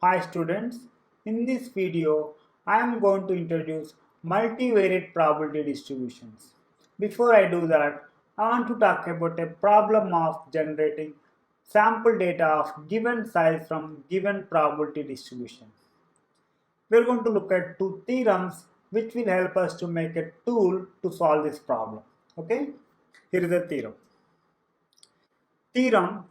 Hi students, in this video I am going to introduce multivariate probability distributions. Before I do that, I want to talk about a problem of generating sample data of given size from given probability distribution. We are going to look at two theorems which will help us to make a tool to solve this problem. Okay, here is the theorem. Theorem: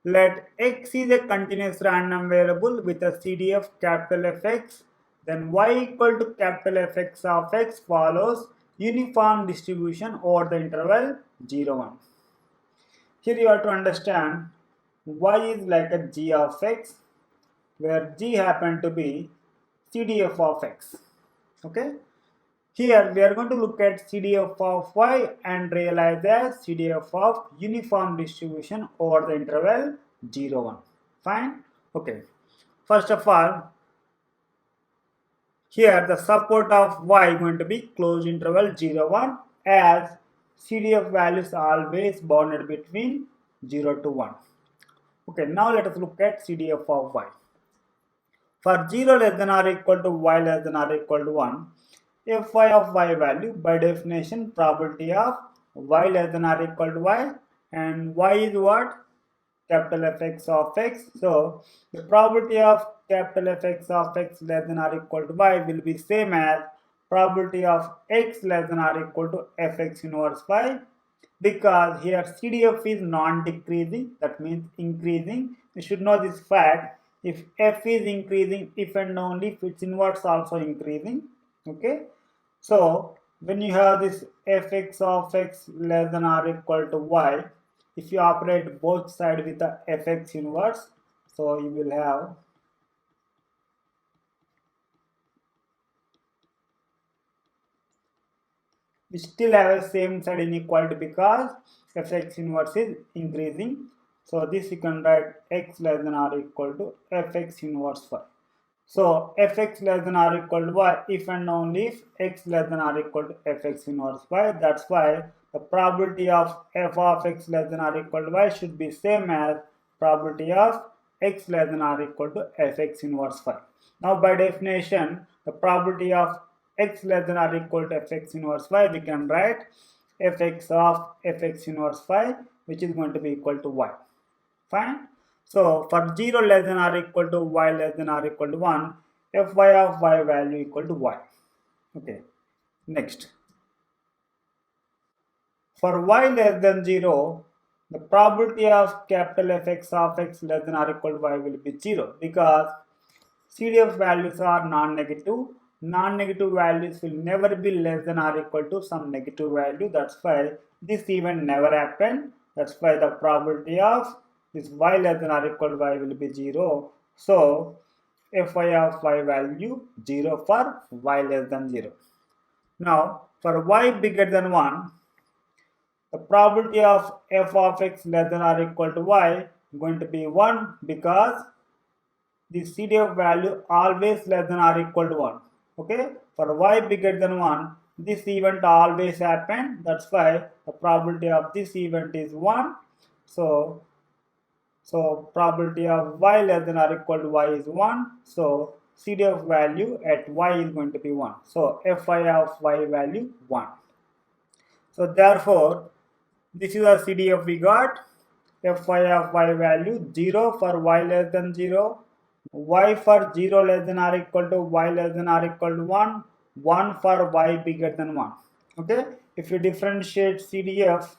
let x is a continuous random variable with a CDF capital Fx, then y equal to capital Fx of x follows uniform distribution over the interval 0, 1. Here you have to understand y is like a g of x, where g happen to be CDF of x. Okay. Here we are going to look at CDF of y and realize the CDF of uniform distribution over the interval 0, 1. Fine? Okay. First of all, here the support of y going to be closed interval 0, 1 as CDF values are always bounded between 0 to 1. Okay, now let us look at CDF of y. For 0 less than or equal to y less than or equal to 1, fy of y value by definition probability of y less than or equal to y, and y is what? Capital Fx of x. So the probability of capital Fx of x less than or equal to y will be same as probability of x less than or equal to fx inverse y, because here CDF is non-decreasing, that means increasing. You should know this fact. If f is increasing, if and only if its inverse also increasing. Okay, so when you have this fx of x less than or equal to y, if you operate both sides with the fx inverse, so you will have we still have a same side inequality because fx inverse is increasing. So this you can write x less than or equal to fx inverse y. So fx less than or equal to y if and only if x less than or equal to fx inverse y. That's why the probability of f of x less than or equal to y should be same as probability of x less than or equal to fx inverse y. Now by definition, the probability of x less than or equal to fx inverse y, we can write fx of fx inverse y, which is going to be equal to y. Fine. So for 0 less than or equal to y less than or equal to 1, fy of y value equal to y. Okay. Next. For y less than 0, the probability of capital Fx of x less than or equal to y will be 0, because CDF values are non-negative. Non-negative values will never be less than or equal to some negative value. That's why this event never happened. That's why the probability of this y less than or equal to y will be 0. So fy of y value 0 for y less than 0. Now for y bigger than 1, the probability of f of x less than or equal to y is going to be 1, because the CDF value always less than or equal to 1. Okay, for y bigger than 1, this event always happen. That's why the probability of this event is 1. So probability of y less than or equal to y is 1. So CDF value at y is going to be 1. So fy of y value 1. So therefore, this is our CDF we got. Fy of y value 0 for y less than 0, y for 0 less than or equal to y less than or equal to 1, 1 for y bigger than 1. Okay, if you differentiate CDF,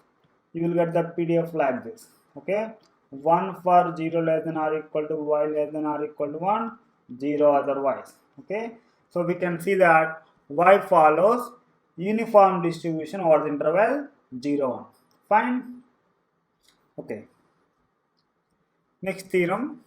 you will get the PDF like this. Okay, 1 for 0 less than or equal to y less than or equal to 1, 0 otherwise. Okay, so we can see that y follows uniform distribution over the interval 0, 1. Fine. Okay, next theorem.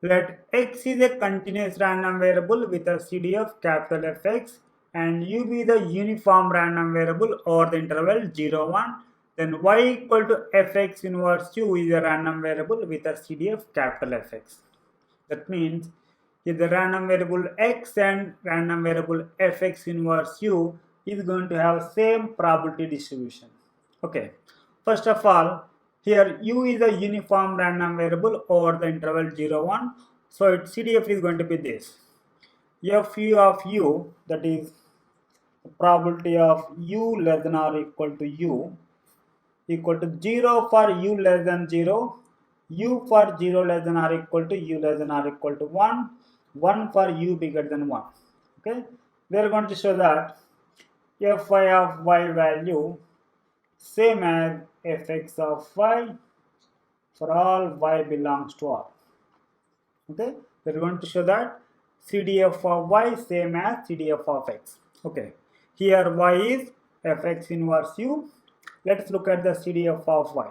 Let x is a continuous random variable with a CDF capital Fx and u be the uniform random variable over the interval 0, 1. Then y equal to fx inverse u is a random variable with a CDF capital Fx. That means if the random variable x and random variable fx inverse u is going to have same probability distribution. Okay, first of all, Here u is a uniform random variable over the interval 0, 1. So its CDF is going to be this. Fu of u, that is the probability of u less than or equal to u, equal to 0 for u less than 0, u for 0 less than or equal to u less than or equal to 1, 1 for u bigger than 1. Okay, we are going to show that fi of y value same as fx of y for all y belongs to R. Okay, we are going to show that CDF of y same as CDF of x. Okay, here y is fx inverse u. Let's look at the CDF of y.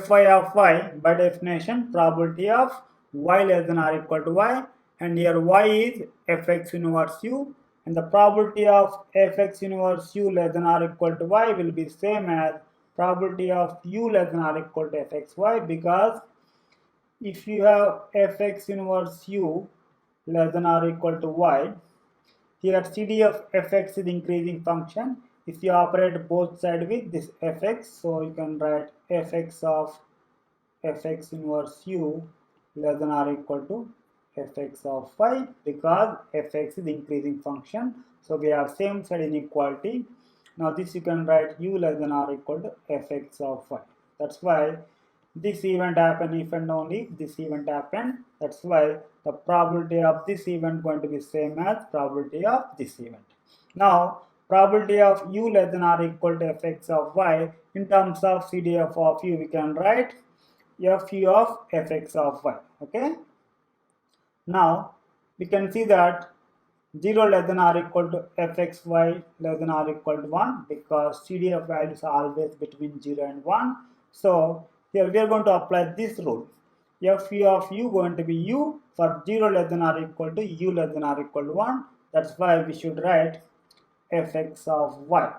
Fy of y, by definition, probability of y less than or equal to y, and here y is fx inverse u, and the probability of fx inverse u less than or equal to y will be same as probability of u less than or equal to fxy, because if you have fx inverse u less than or equal to y, here CD of fx is increasing function. If you operate both sides with this fx, so you can write fx of fx inverse u less than or equal to fx of y, because fx is increasing function. So we have same side inequality. Now this you can write u less than or equal to fx of y. That's why this event happen if and only if this event happen. That's why the probability of this event going to be same as probability of this event. Now probability of u less than or equal to fx of y, in terms of CDF of u we can write fu of fx of y. Okay, now we can see that 0 less than or equal to fxy less than or equal to 1, because CDF values are always between 0 and 1. So here we are going to apply this rule. Fu of u going to be u for 0 less than or equal to u less than or equal to 1. That's why we should write fx of y.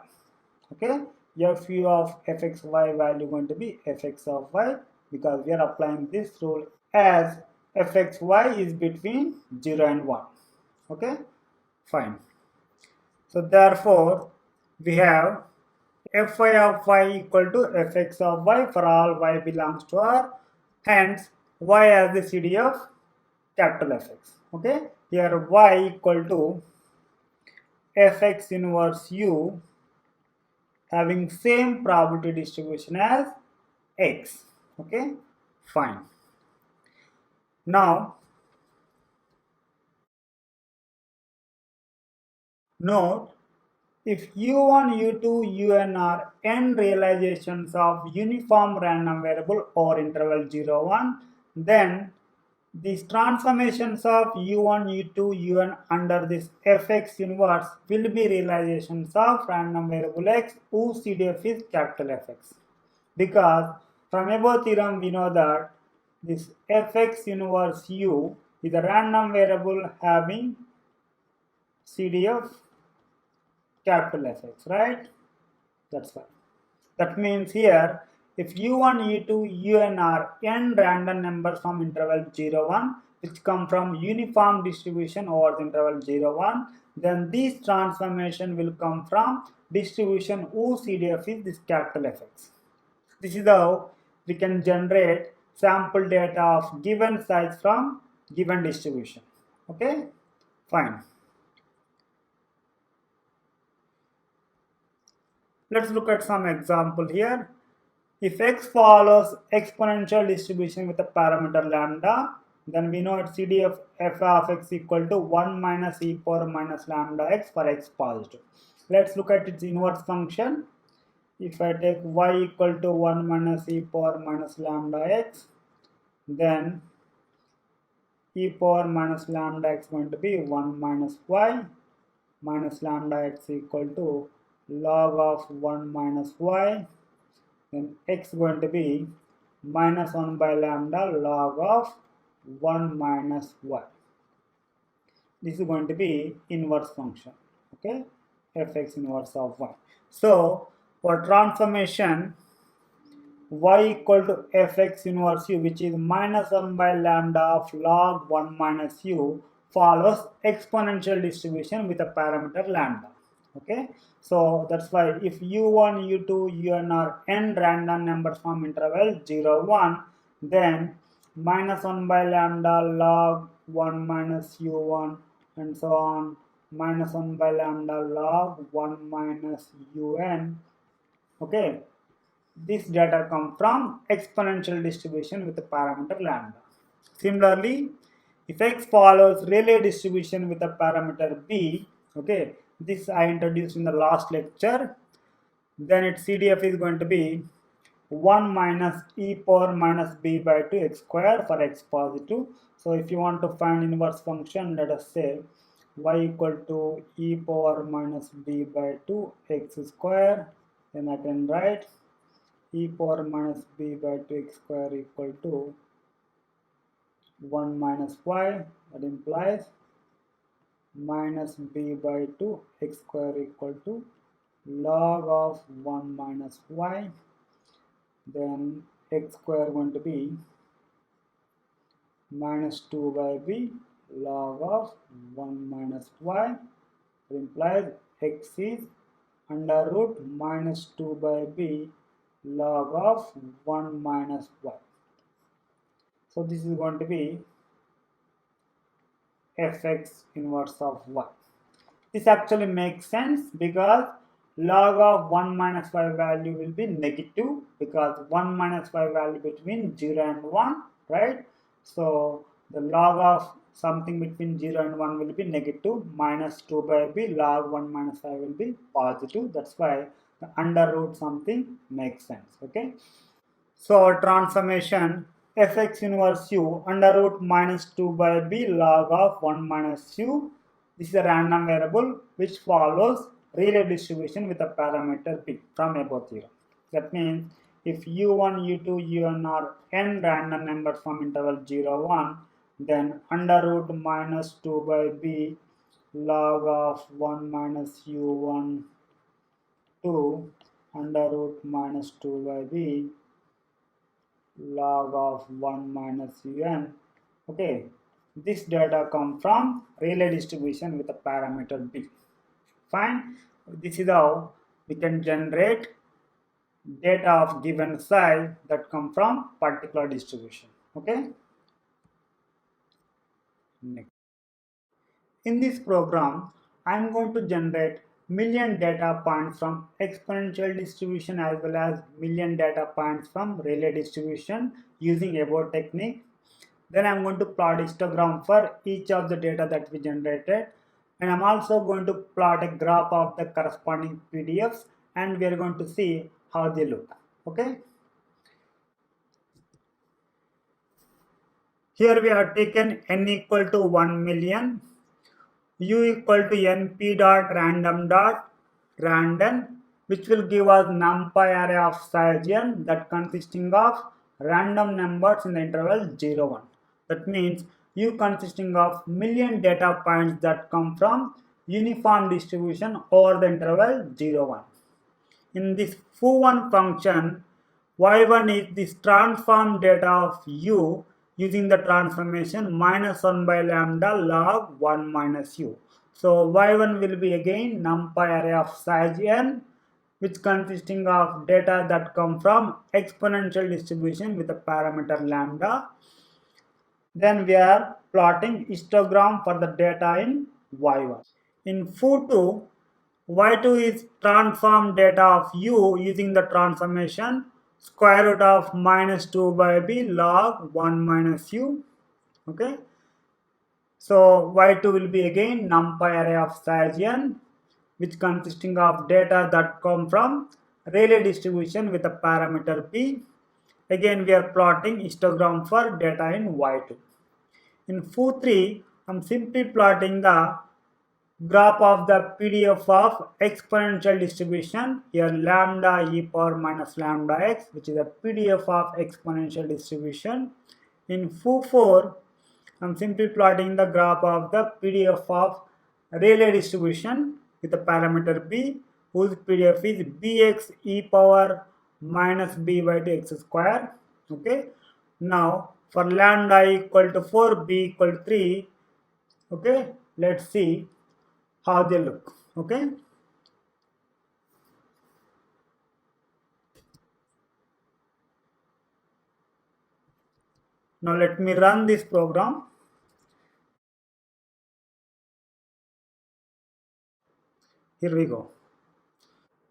Okay, fu of fxy value going to be fx of y, because we are applying this rule as fxy is between 0 and 1. Okay, fine. So therefore we have fi of y equal to fx of y for all y belongs to R, hence y as the CD of capital Fx. Okay, here y equal to fx inverse u having same probability distribution as x. Okay, fine. Now note, if u1, u2, un are n realizations of uniform random variable or interval 0, 1, then these transformations of u1, u2, un under this fx inverse will be realizations of random variable x whose CDF is capital Fx. Because from above theorem we know that this fx inverse u is a random variable having CDF capital Fx, right? That's why. That means here, if u1, u2, un are n random numbers from interval 0, 1, which come from uniform distribution over the interval 0, 1, then this transformation will come from distribution whose CDF is this capital Fx. This is how we can generate sample data of given size from given distribution. Okay, fine. Let's look at some example here. If x follows exponential distribution with a parameter lambda, then we know its CDF f of x equal to 1 minus e power minus lambda x for x positive. Let's look at its inverse function. If I take y equal to 1 minus e power minus lambda x, then e power minus lambda x going to be 1 minus y minus lambda x equal to log of 1 minus y, then x going to be minus 1 by lambda log of 1 minus y. This is going to be inverse function. Okay, fx inverse of y. So for transformation y equal to fx inverse u, which is minus 1 by lambda of log 1 minus u, follows exponential distribution with a parameter lambda. Okay, so that's why if u1, u2, un are n random numbers from interval 0, 1, then minus 1 by lambda log 1 minus u1 and so on, minus 1 by lambda log 1 minus un. Okay, this data come from exponential distribution with the parameter lambda. Similarly, if x follows Rayleigh distribution with a parameter b, okay, this I introduced in the last lecture, then its CDF is going to be 1 minus e power minus b by 2 x square for x positive. So if you want to find inverse function, let us say y equal to e power minus b by 2 x square, then I can write e power minus b by 2 x square equal to 1 minus y, that implies minus b by 2 x square equal to log of 1 minus y, then x square going to be minus 2 by b log of 1 minus y, that implies x is under root minus 2 by b log of 1 minus y. So this is going to be fx inverse of y. This actually makes sense because log of 1 minus y value will be negative because 1 minus y value between 0 and 1, right? So the log of something between 0 and 1 will be negative, minus 2 by b log 1 minus y will be positive. That's why the under root something makes sense, okay? So our transformation fx inverse u under root minus 2 by b log of 1 minus u. This is a random variable which follows Rayleigh distribution with a parameter b from above 0. That means if u1, u2, un are n random numbers from interval 0, 1, then under root minus 2 by b log of 1 minus u1 2 under root minus 2 by b log of 1 minus un. Okay, this data come from Rayleigh distribution with a parameter b. Fine. This is how we can generate data of given size that come from particular distribution. Okay. Next. In this program, I am going to generate million data points from exponential distribution as well as million data points from Rayleigh distribution using above technique. Then I'm going to plot histogram for each of the data that we generated. And I'm also going to plot a graph of the corresponding PDFs and we are going to see how they look. Okay. Here we have taken n equal to 1 million, u equal to np dot random dot random, which will give us numpy array of size n that consisting of random numbers in the interval 0, 1. That means u consisting of million data points that come from uniform distribution over the interval 0, 1. In this foo1 function, y1 is this transform data of u using the transformation minus 1 by lambda log 1 minus u. So y1 will be again numpy array of size n, which consisting of data that come from exponential distribution with the parameter lambda. Then we are plotting histogram for the data in y1. In foo2, y2 is transform data of u using the transformation square root of minus 2 by b log 1 minus u. Okay. So y2 will be again numpy array of size n, which consisting of data that come from Rayleigh distribution with a parameter b. Again we are plotting histogram for data in y2. In foo3, I'm simply plotting the graph of the PDF of exponential distribution. Here lambda e power minus lambda x, which is a PDF of exponential distribution. In foo4, I'm simply plotting the graph of the PDF of Rayleigh distribution with the parameter b, whose PDF is bx e power minus b by 2x square. Okay. Now for lambda equal to 4, b equal to 3. Okay. Let's see how they look. Okay. Now let me run this program. Here we go.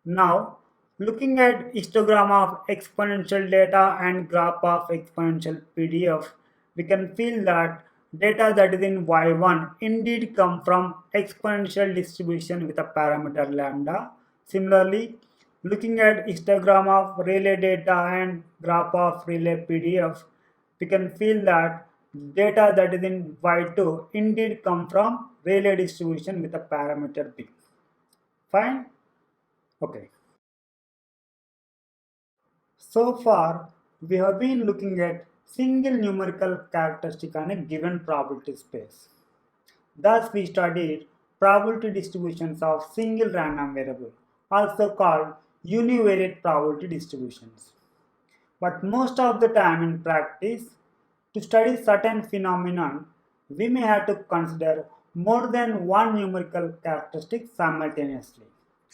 Now, looking at histogram of exponential data and graph of exponential PDF, we can feel that data that is in Y1 indeed come from exponential distribution with a parameter lambda. Similarly, looking at histogram of relay data and graph of relay PDF, we can feel that data that is in Y2 indeed come from relay distribution with a parameter B. Fine? Okay. So far, we have been looking at single numerical characteristic on a given probability space. Thus, we studied probability distributions of single random variable, also called univariate probability distributions. But most of the time in practice, to study certain phenomenon, we may have to consider more than one numerical characteristic simultaneously.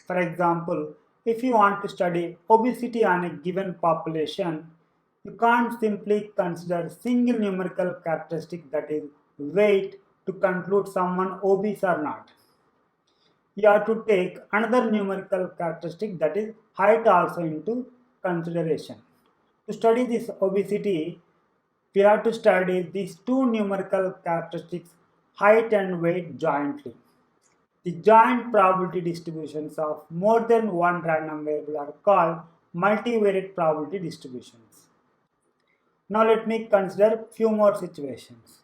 For example, if you want to study obesity on a given population, you can't simply consider single numerical characteristic, that is weight, to conclude someone obese or not. You have to take another numerical characteristic, that is height, also into consideration. To study this obesity, we have to study these two numerical characteristics, height and weight, jointly. The joint probability distributions of more than one random variable are called multivariate probability distributions. Now let me consider few more situations.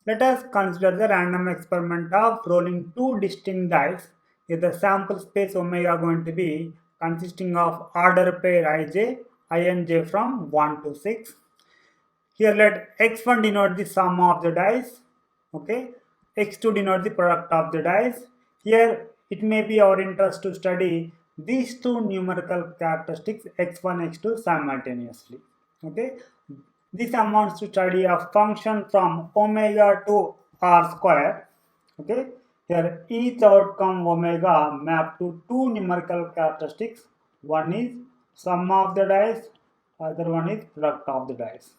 Let us consider the random experiment of rolling two distinct dice with the sample space omega going to be consisting of order pair ij, ij from 1 to 6. Here let x1 denote the sum of the dice, okay, x2 denote the product of the dice. Here it may be our interest to study these two numerical characteristics x1, x2 simultaneously. Okay, this amounts to study a function from omega to r square. Okay, here each outcome omega map to two numerical characteristics. One is sum of the dice, other one is product of the dice.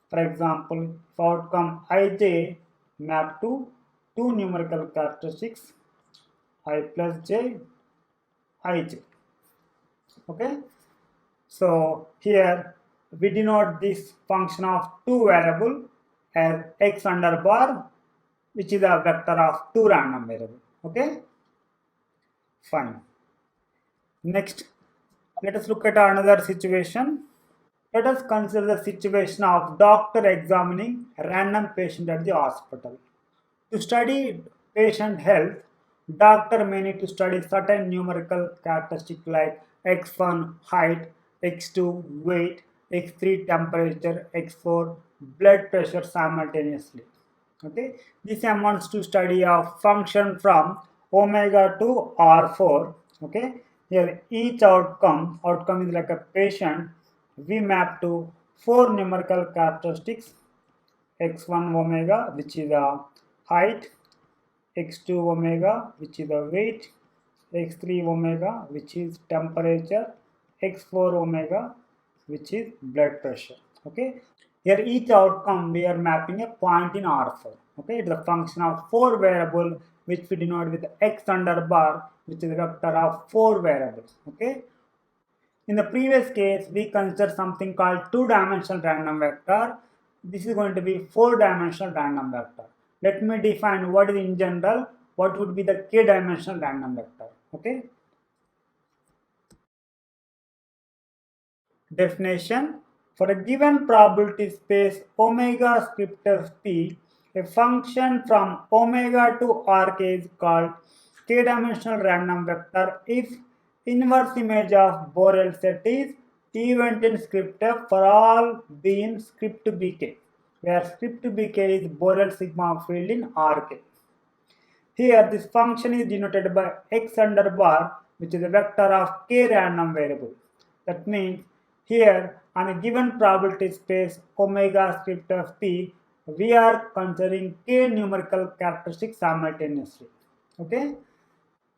For example, if outcome ij map to two numerical characteristics I plus j, ij. Okay, so here we denote this function of two variable as x under bar, which is a vector of two random variable. Okay, fine. Next, let us look at another situation. Let us consider the situation of doctor examining a random patient at the hospital. To study patient health, doctor may need to study certain numerical characteristics like x1 height, x2 weight, x3 temperature, x4 blood pressure simultaneously. Okay, this amounts to study a function from omega to r4. Okay, here each outcome is like a patient. We map to four numerical characteristics: x1 omega, which is a height, x2 omega, which is a weight, x3 omega, which is temperature, x4 omega, which is blood pressure. Okay, here each outcome we are mapping a point in R4. Okay, it's a function of four variable which we denote with x under bar, which is a vector of four variables. Okay, in the previous case, we consider something called two-dimensional random vector. This is going to be four-dimensional random vector. Let me define what is in general, what would be the k-dimensional random vector. Okay. Definition: for a given probability space omega script of p, a function from omega to rk is called k-dimensional random vector if inverse image of Borel set is event in script f for all b in script bk, where script bk is Borel sigma field in rk. Here, this function is denoted by x under bar, which is a vector of k random variable. That means here, on a given probability space omega script of p, we are considering k numerical characteristics simultaneously. Okay.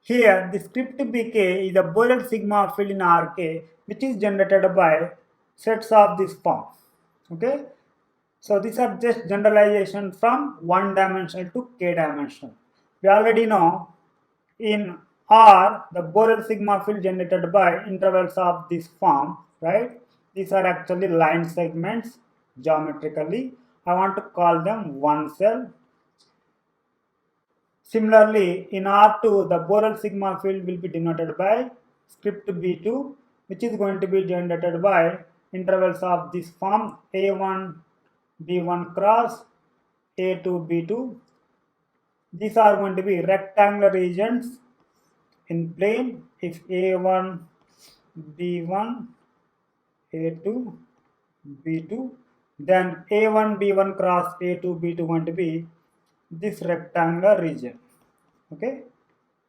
Here, the script bk is a Borel sigma field in rk, which is generated by sets of this form. Okay. So these are just generalization from one dimensional to k dimensional. We already know in R the Borel sigma field generated by intervals of this form, right? These are actually line segments geometrically. I want to call them one cell. Similarly, in R2, the Borel sigma field will be denoted by script B2, which is going to be generated by intervals of this form A1 B1 cross A2 B2. These are going to be rectangular regions in plane if A1 B1 A2 B2, then A1 B1 cross A2 B2 going to be this rectangular region. Okay,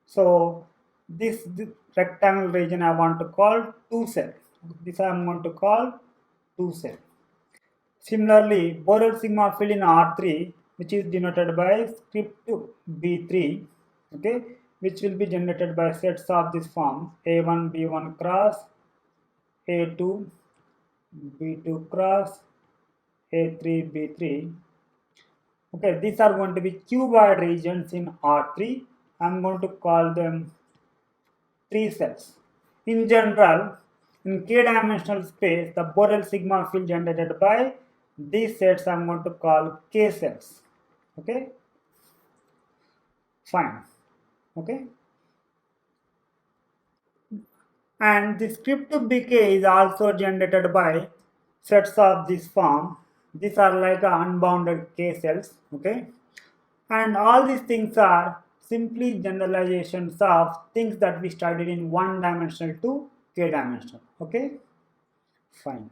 so this rectangle region I want to call 2 cell. This I am going to call 2 cell. Similarly, Borel sigma field in R3, which is denoted by script B3, okay, which will be generated by sets of this form A1 B1 cross A2 B2 cross A3 B3. Okay, these are going to be cuboid regions in R3. I'm going to call them 3 cells. In general, in k-dimensional space, the Borel sigma field generated by these sets I'm going to call k cells. Okay, fine. Okay, and the script bk is also generated by sets of this form. These are like unbounded k cells. Okay, and all these things are simply generalizations of things that we studied in one dimensional to k dimensional. Okay, fine.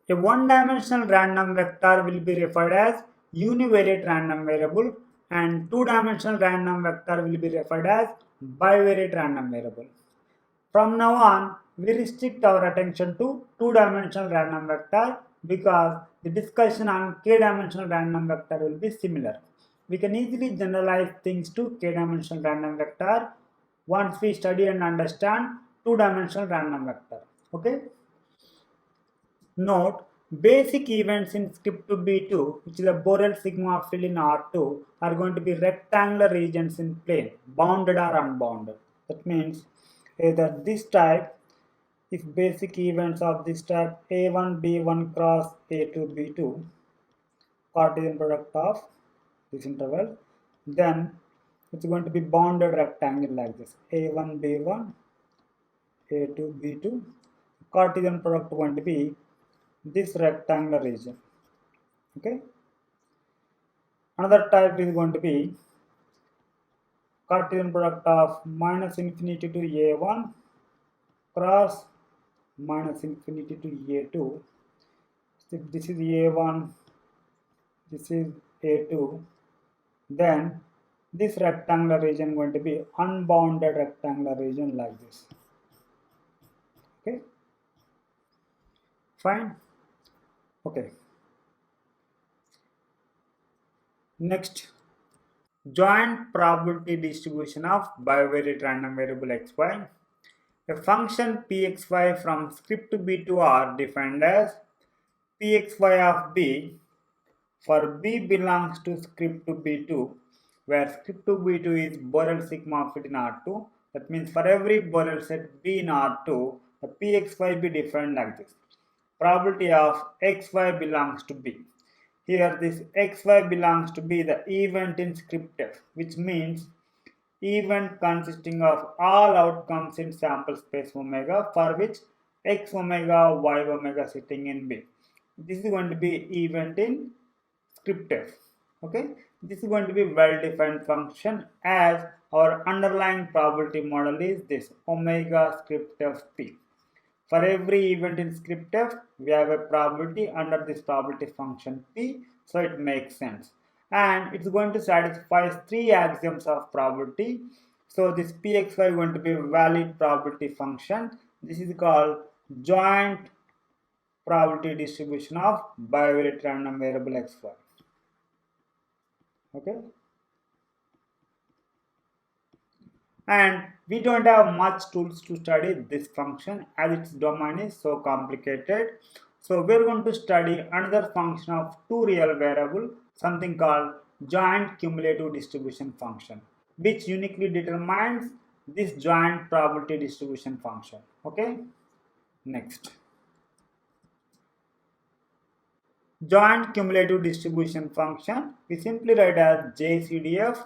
A one-dimensional random vector will be referred as univariate random variable, and two-dimensional random vector will be referred as bivariate random variable. From now on, we restrict our attention to two-dimensional random vector because the discussion on k-dimensional random vector will be similar. We can easily generalize things to k-dimensional random vector once we study and understand two-dimensional random vector. Okay? Note, basic events in script B2, which is a Borel sigma field in R2, are going to be rectangular regions in plane, bounded or unbounded. That means either this type, if basic events of this type A1 B1 cross A2 B2, Cartesian product of this interval, then it's going to be bounded rectangle like this A1 B1 A2 B2. Cartesian product going to be this rectangular region. Okay, another type is going to be Cartesian product of minus infinity to a1 cross minus infinity to a2. If this is a1, this is a2, then this rectangular region going to be unbounded rectangular region like this. Okay, fine. Okay, next, joint probability distribution of bivariate random variable xy. A function pxy from script b to r defined as pxy of b for b belongs to script b2, where script b2 is Borel sigma fit in R2. That means for every Borel set b in R2, the pxy be defined like this. Probability of xy belongs to b. Here this xy belongs to be the event in script f, which means event consisting of all outcomes in sample space omega for which x omega, y omega sitting in B. This is going to be event in script f. Okay, this is going to be well-defined function as our underlying probability model is this omega script f p. For every event in script f, we have a probability under this probability function p, so it makes sense. And it's going to satisfy three axioms of probability. So this pxy is going to be a valid probability function. This is called joint probability distribution of bivariate random variable xy. Okay. And we don't have much tools to study this function as its domain is so complicated. So we're going to study another function of two real variable, something called joint cumulative distribution function, which uniquely determines this joint probability distribution function. Okay, next. Joint cumulative distribution function, we simply write as JCDF.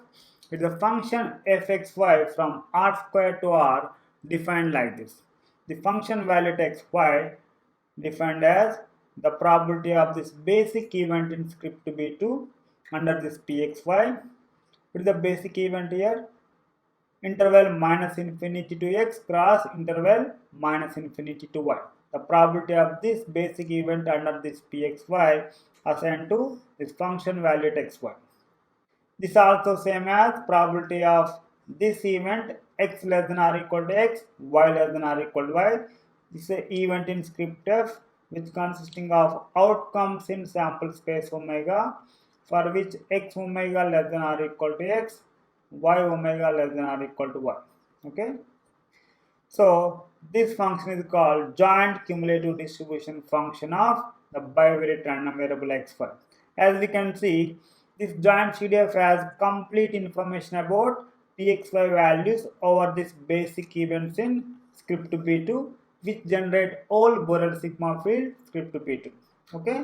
It's a function fxy from r square to r defined like this. The function value at xy defined as the probability of this basic event in script b2 under this pxy. What is the basic event here? Interval minus infinity to x cross interval minus infinity to y. The probability of this basic event under this pxy assigned to this function value at xy. This also same as probability of this event x less than or equal to x, y less than or equal to y. This is an event in script f which consisting of outcomes in sample space omega for which x omega less than or equal to x, y omega less than or equal to y. Okay. So this function is called joint cumulative distribution function of the bivariate random variable xy. As we can see, this joint CDF has complete information about pxy values over this basic events in script p2, which generate all Borel sigma field script p2. Okay,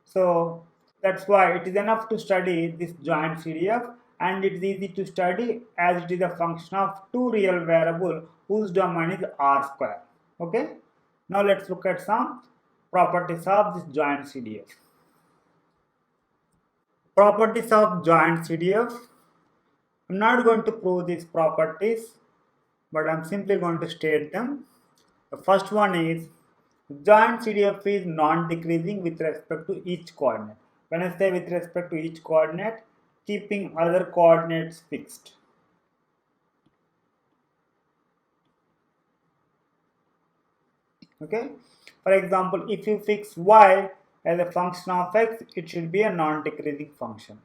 so that's why it is enough to study this joint CDF, and it is easy to study as it is a function of two real variables whose domain is R square. Okay, now let's look at some properties of this joint CDF. Properties of joint CDF. I'm not going to prove these properties, but I'm simply going to state them. The first one is joint CDF is non-decreasing with respect to each coordinate. When I say with respect to each coordinate, keeping other coordinates fixed. Okay, for example, if you fix y as a function of x, it should be a non-decreasing function.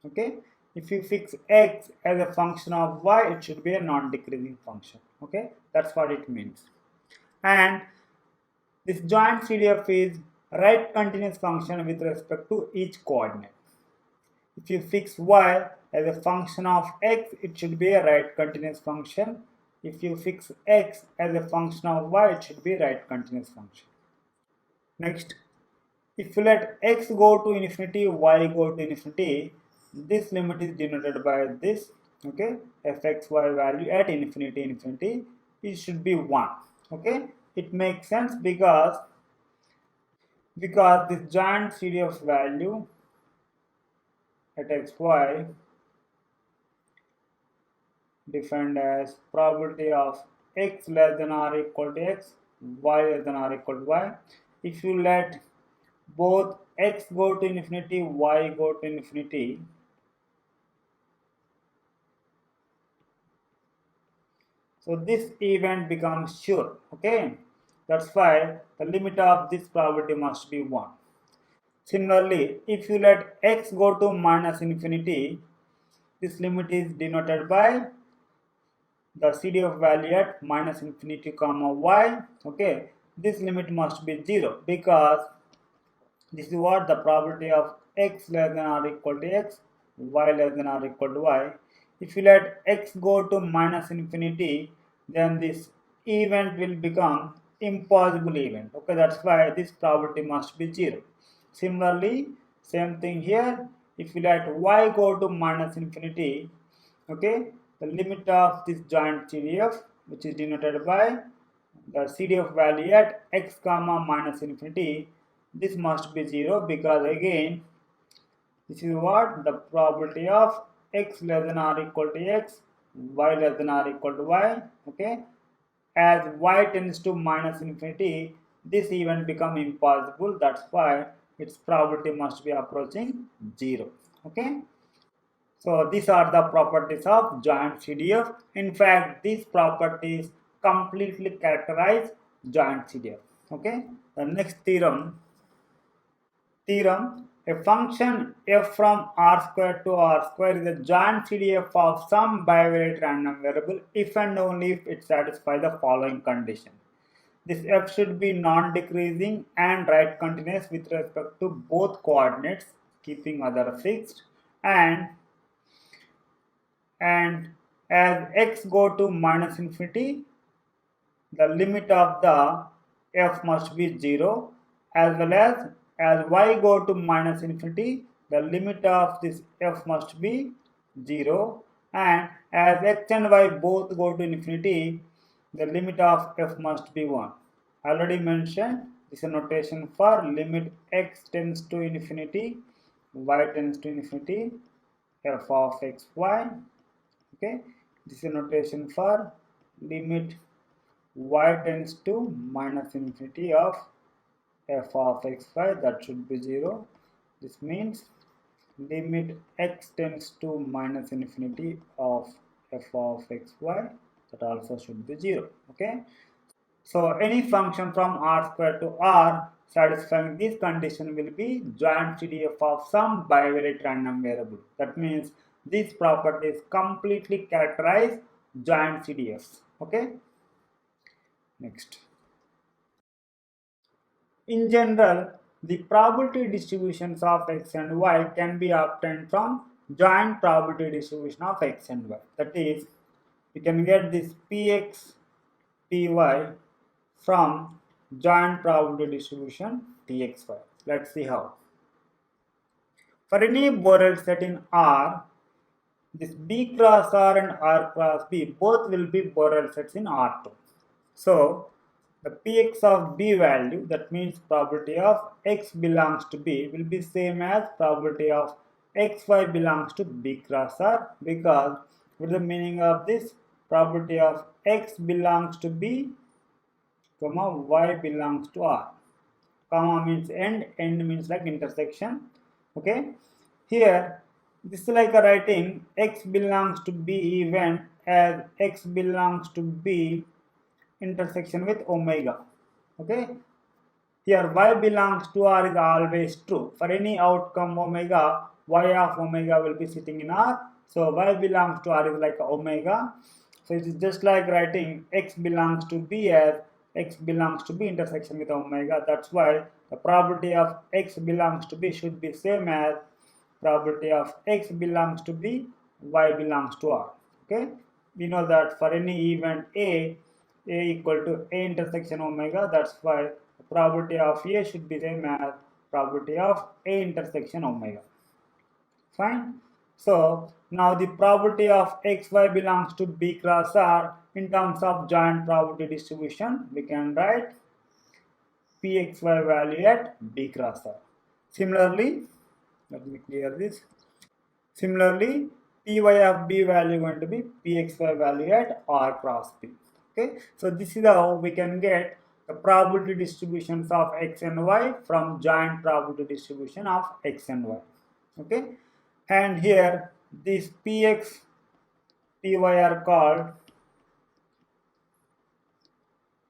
Okay, if you fix x as a function of y, it should be a non-decreasing function. Okay, that's what it means. And this joint CDF is right continuous function with respect to each coordinate. If you fix y as a function of x, it should be a right continuous function. If you fix x as a function of y, it should be a right continuous function. Next, if you let x go to infinity, y go to infinity, this limit is denoted by this. Okay, fxy value at infinity, it should be 1. Okay, it makes sense because this joint CDF value at xy defined as probability of x less than or equal to x, y less than or equal to y. If you let both x go to infinity, y go to infinity, so this event becomes sure. Okay, that's why the limit of this probability must be 1. Similarly, if you let x go to minus infinity, this limit is denoted by the CDF value at minus infinity comma y. Okay, this limit must be 0 because this is what the probability of x less than or equal to x, y less than or equal to y. If you let x go to minus infinity, then this event will become impossible event. Okay, that's why this probability must be 0. Similarly, same thing here. If you let y go to minus infinity, okay, the limit of this joint CDF, which is denoted by the CDF value at x comma minus infinity, this must be 0 because again this is what the probability of x less than or equal to x, y less than or equal to y. Okay, as y tends to minus infinity, this event become impossible. That's why its probability must be approaching 0. Okay, so these are the properties of joint CDF. In fact, these properties completely characterize joint CDF. Okay, the next theorem. A function f from r square to r square is a joint CDF of some bivariate random variable if and only if it satisfies the following condition. this f should be non-decreasing and right continuous with respect to both coordinates, keeping other fixed, and as x go to minus infinity, the limit of the f must be 0, as well as y go to minus infinity, the limit of this f must be 0, and as x and y both go to infinity, the limit of f must be 1. Already mentioned, this is a notation for limit x tends to infinity, y tends to infinity, f of x, y. Okay, this is a notation for limit y tends to minus infinity of f of x, y, that should be 0. This means limit x tends to minus infinity of f of x, y, that also should be 0. Okay, so any function from R square to R satisfying this condition will be joint CDF of some bivariate random variable. That means this property is completely characterize joint CDFs. Okay, next. In general, the probability distributions of x and y can be obtained from joint probability distribution of x and y. That is, we can get this px, py from joint probability distribution txy. Let's see how. For any Borel set in R, this B cross R and R cross B both will be Borel sets in R2. So, the Px of B value, that means probability of x belongs to B, will be same as probability of xy belongs to B cross R, because what is the meaning of this? Probability of x belongs to B, comma, y belongs to R. Comma means end means like intersection. Okay, here this is like a writing x belongs to B even as x belongs to B intersection with omega. Okay, here y belongs to R is always true. For any outcome omega, y of omega will be sitting in R. So y belongs to R is like omega. So it is just like writing x belongs to B as x belongs to B intersection with omega. That's why the probability of x belongs to B should be same as probability of x belongs to B, y belongs to R. Okay, we know that for any event A equal to A intersection omega, that's why the probability of A should be same as probability of A intersection omega. Fine. So now the probability of xy belongs to B cross R in terms of joint probability distribution, we can write Pxy value at B cross R. Similarly, let me clear this. Similarly, Py of B value going to be Pxy value at R cross B. Okay, so this is how we can get the probability distributions of x and y from joint probability distribution of x and y. Okay, and here these Px, Py are called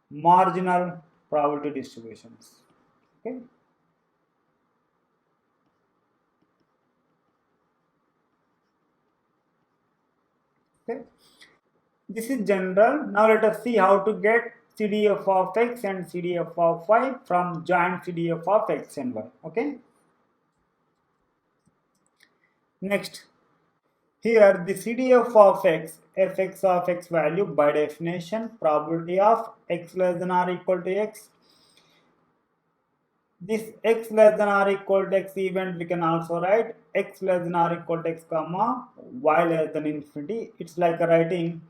marginal probability distributions. Okay. Okay. This is general. Now let us see how to get CDF of x and CDF of y from joint CDF of x and y. Okay. Next, here the CDF of x, fx of x value by definition, probability of x less than or equal to x. This x less than or equal to x event we can also write x less than or equal to x comma y less than infinity. It's like writing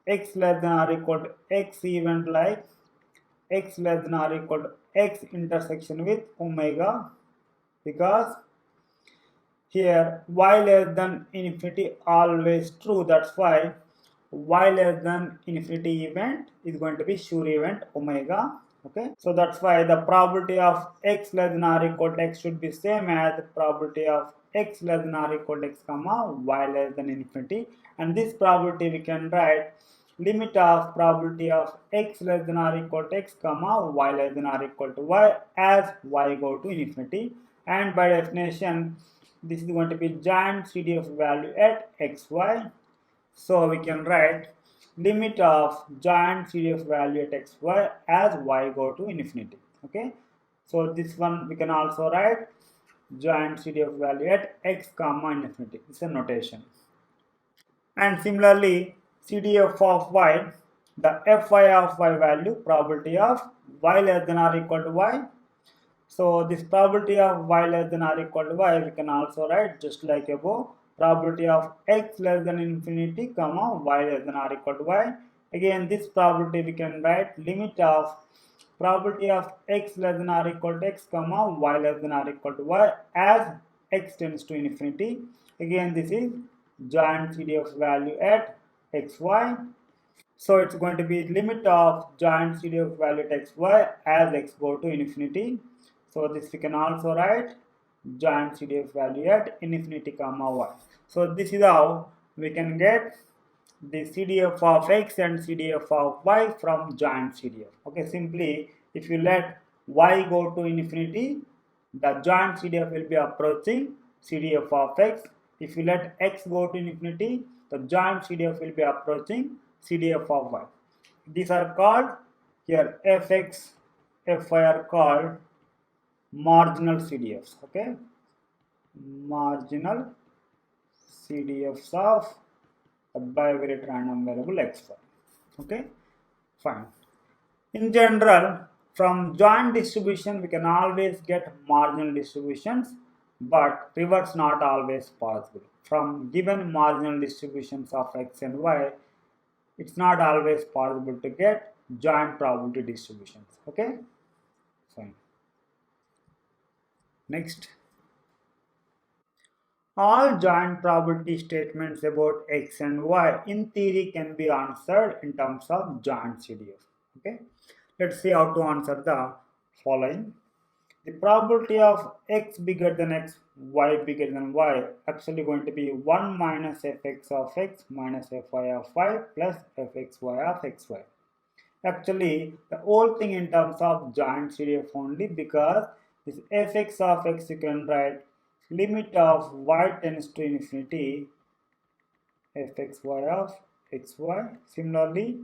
x less than or equal to x event like x less than or equal to x intersection with omega, because here y less than infinity always true. That's why y less than infinity event is going to be sure event omega. Okay, so that's why the probability of x less than or equal to x should be same as the probability of x less than or equal to x comma y less than infinity, and this probability we can write limit of probability of x less than or equal to x comma y less than or equal to y as y go to infinity, and by definition this is going to be joint CDF value at xy. So we can write limit of joint CDF value at xy as y go to infinity. Okay, so this one we can also write joint CDF value at x comma infinity. It's a notation. And similarly, CDF of y, the Fy of y value, probability of y less than or equal to y. So this probability of y less than or equal to y, we can also write just like above, probability of x less than infinity, comma, y less than or equal to y. Again, this probability we can write limit of probability of x less than or equal to x, comma, y less than or equal to y as x tends to infinity. Again, this is joint CDF value at xy. So it's going to be limit of joint CDF value at xy as x go to infinity. So this we can also write joint CDF value at infinity comma y. So this is how we can get the CDF of x and CDF of y from joint CDF. Okay, simply if you let y go to infinity, the joint CDF will be approaching CDF of x. If you let x go to infinity, the joint CDF will be approaching CDF of y. These are called here fx, fy are called marginal CDFs. Okay, marginal CDFs of a bivariate random variable xy. Okay, fine. In general, from joint distribution, we can always get marginal distributions, but reverse not always possible. From given marginal distributions of x and y, it's not always possible to get joint probability distributions. Okay, fine. Next. All joint probability statements about x and y in theory can be answered in terms of joint CDF. Okay, let's see how to answer the following. The probability of x bigger than x, y bigger than y actually going to be 1 minus fx of x minus fy of y plus fxy of xy. Actually, the whole thing in terms of joint CDF only, because this fx of x you can write limit of y tends to infinity fxy of xy. Similarly,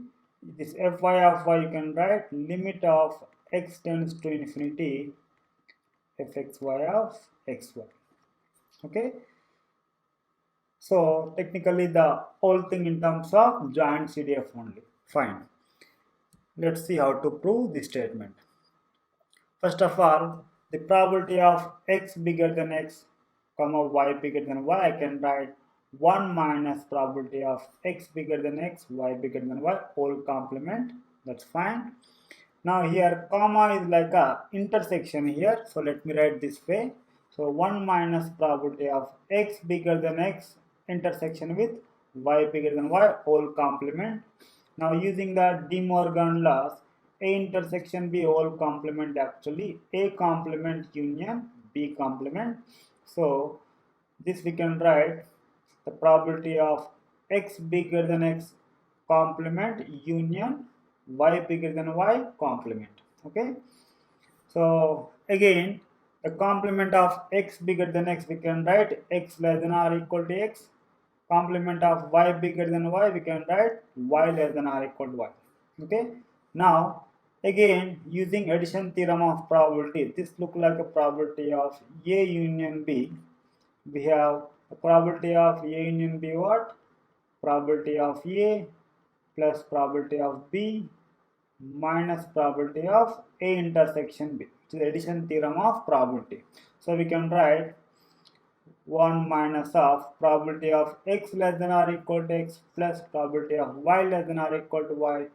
this fy of y you can write limit of x tends to infinity fxy of xy. Okay, so technically the whole thing in terms of joint CDF only. Fine. Let's see how to prove this statement. First of all, the probability of x bigger than x, comma y bigger than y, I can write 1 minus probability of x bigger than x, y bigger than y, whole complement. That's fine. Now here comma is like a intersection here. So let me write this way. So 1 minus probability of x bigger than x intersection with y bigger than y, whole complement. Now using the De Morgan laws, A intersection B whole complement, actually A complement union B complement. So this we can write the probability of x bigger than x complement union y bigger than y complement. Okay, so again the complement of x bigger than x we can write x less than or equal to x, complement of y bigger than y we can write y less than or equal to y. Okay, now again using addition theorem of probability, this look like a probability of A union B. We have the probability of A union B what? Probability of A plus probability of B minus probability of A intersection B. It is addition theorem of probability. So we can write 1 minus of probability of x less than or equal to x plus probability of y less than or equal to y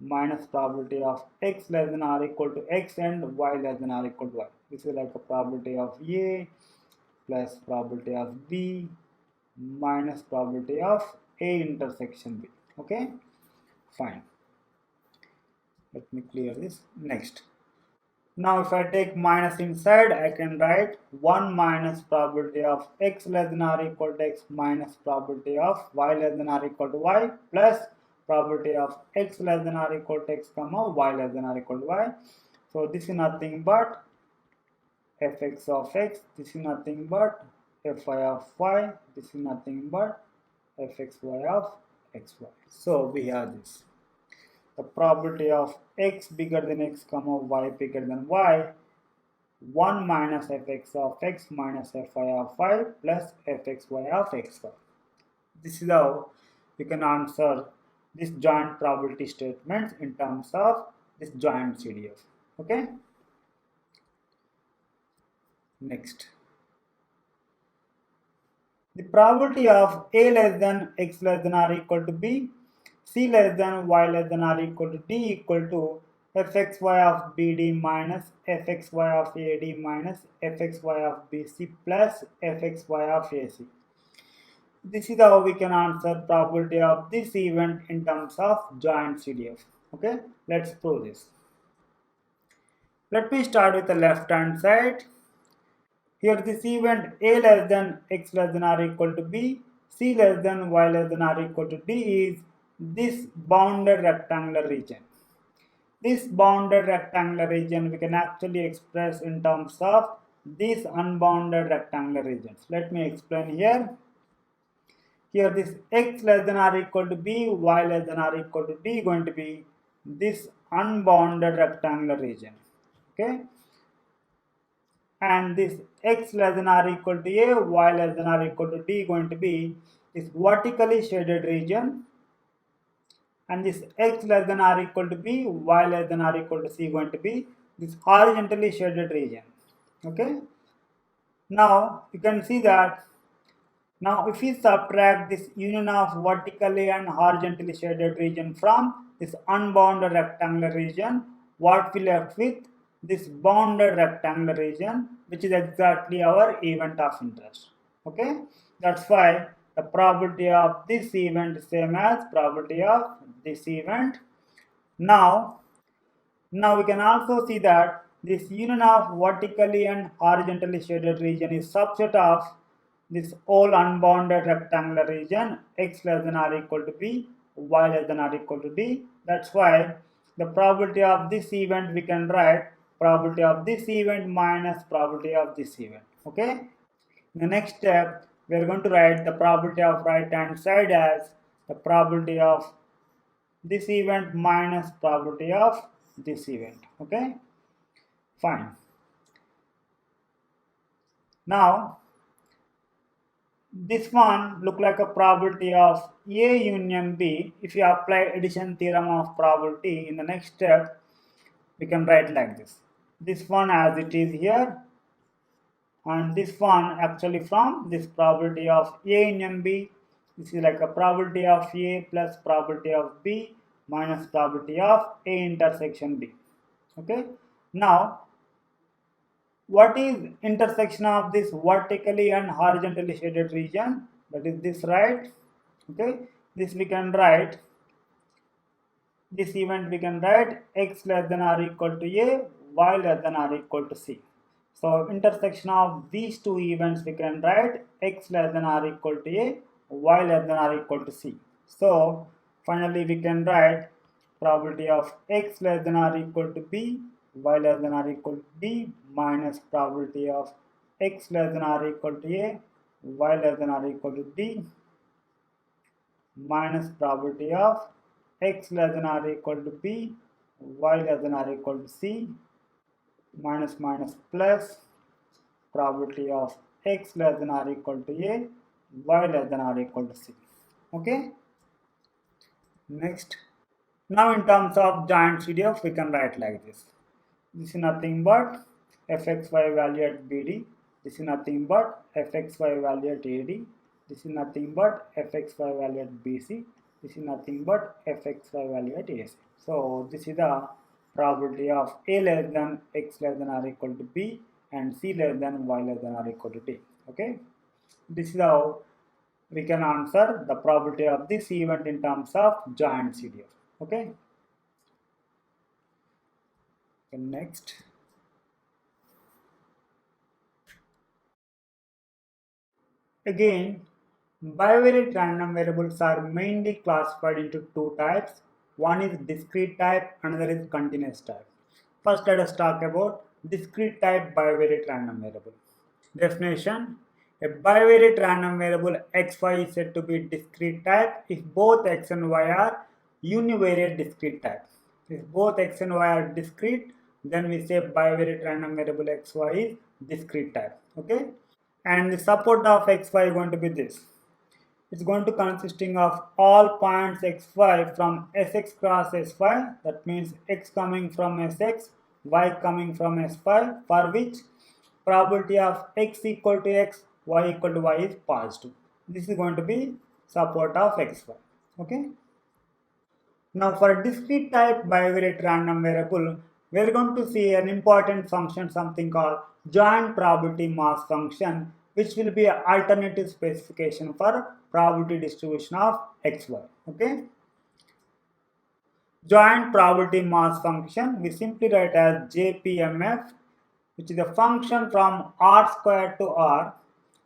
minus probability of x less than or equal to x and y less than or equal to y. This is like a probability of A plus probability of B minus probability of A intersection B. Okay, fine. Let me clear this. Next. Now if I take minus inside, I can write 1 minus probability of x less than or equal to x minus probability of y less than or equal to y plus probability of x less than or equal to x comma y less than or equal to y. So this is nothing but fx of x, this is nothing but fy of y, this is nothing but fxy of xy. So we have this. The probability of x bigger than x comma y bigger than y, 1 minus fx of x minus fy of y plus fxy of xy. This is how you can answer this joint probability statements in terms of this joint CDF. Okay. Next. The probability of A less than x less than or equal to B, C less than y less than or equal to D equal to fxy of BD minus fxy of AD minus fxy of BC plus fxy of AC. This is how we can answer probability of this event in terms of joint CDF. Okay, let's prove this. Let me start with the left hand side. Here this event A less than x less than or equal to B, C less than y less than or equal to D is this bounded rectangular region. This bounded rectangular region we can actually express in terms of these unbounded rectangular regions. Let me explain here. Here this x less than or equal to B, y less than or equal to D going to be this unbounded rectangular region. Okay. And this x less than or equal to A, y less than or equal to D going to be this vertically shaded region, and this x less than or equal to B, y less than or equal to C going to be this horizontally shaded region. Okay. Now you can see that now if we subtract this union of vertically and horizontally shaded region from this unbounded rectangular region, what we left with? This bounded rectangular region, which is exactly our event of interest. Okay, that's why the probability of this event is same as probability of this event. Now we can also see that this union of vertically and horizontally shaded region is subset of this whole unbounded rectangular region x less than or equal to b, y less than or equal to d. That's why the probability of this event we can write probability of this event minus probability of this event. Okay. In the next step, we are going to write the probability of right hand side as the probability of this event minus probability of this event. Okay, fine. Now this one look like a probability of A union B. If you apply addition theorem of probability in the next step, we can write like this. This one as it is here, and this one actually from this probability of A union B. This is like a probability of A plus probability of B minus probability of A intersection B. Okay. Now what is intersection of this vertically and horizontally shaded region? That is this, right? Okay, this we can write, this event we can write x less than or equal to A, y less than or equal to C. So intersection of these two events we can write x less than or equal to A, y less than or equal to C. So finally we can write probability of x less than or equal to B, y less than or equal to D minus probability of x less than or equal to A, y less than or equal to D minus probability of x less than or equal to B, y less than or equal to C minus minus plus probability of x less than or equal to A, y less than or equal to C. Okay. Next. Now in terms of joint CDF, we can write like this. This is nothing but fxy value at BD. This is nothing but fxy value at AD. This is nothing but fxy value at BC. This is nothing but fxy value at AC. So this is the probability of A less than x less than or equal to B and C less than y less than or equal to D. Okay. This is how we can answer the probability of this event in terms of joint CDF. Okay. Next. Again, bivariate random variables are mainly classified into two types. One is discrete type, another is continuous type. First, let us talk about discrete type bivariate random variable. Definition: A bivariate random variable xy is said to be discrete type if both x and y are univariate discrete types. If both x and y are discrete, then we say bivariate random variable xy is discrete type. Okay? And the support of xy is going to be this. It's going to consisting of all points xy from sx cross sy, that means x coming from sx, y coming from sy, for which probability of x equal to x, y equal to y is positive. This is going to be support of xy. Okay. Now for a discrete type bivariate random variable, we are going to see an important function, something called joint probability mass function, which will be an alternative specification for probability distribution of xy. Okay. Joint probability mass function we simply write as JPMF, which is a function from r square to r,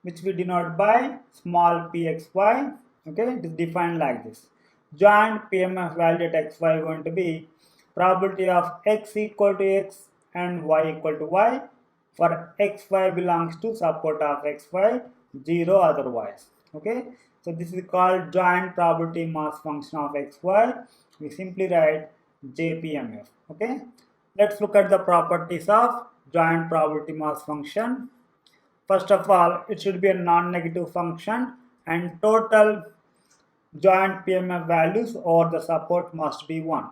which we denote by small pxy. Okay, it is defined like this. Joint PMF value at xy is going to be probability of x equal to x and y equal to y for xy belongs to support of xy, 0 otherwise. Okay, so this is called joint probability mass function of xy. We simply write JPMF. Okay, let's look at the properties of joint probability mass function. First of all, it should be a non-negative function and total joint PMF values over the support must be 1.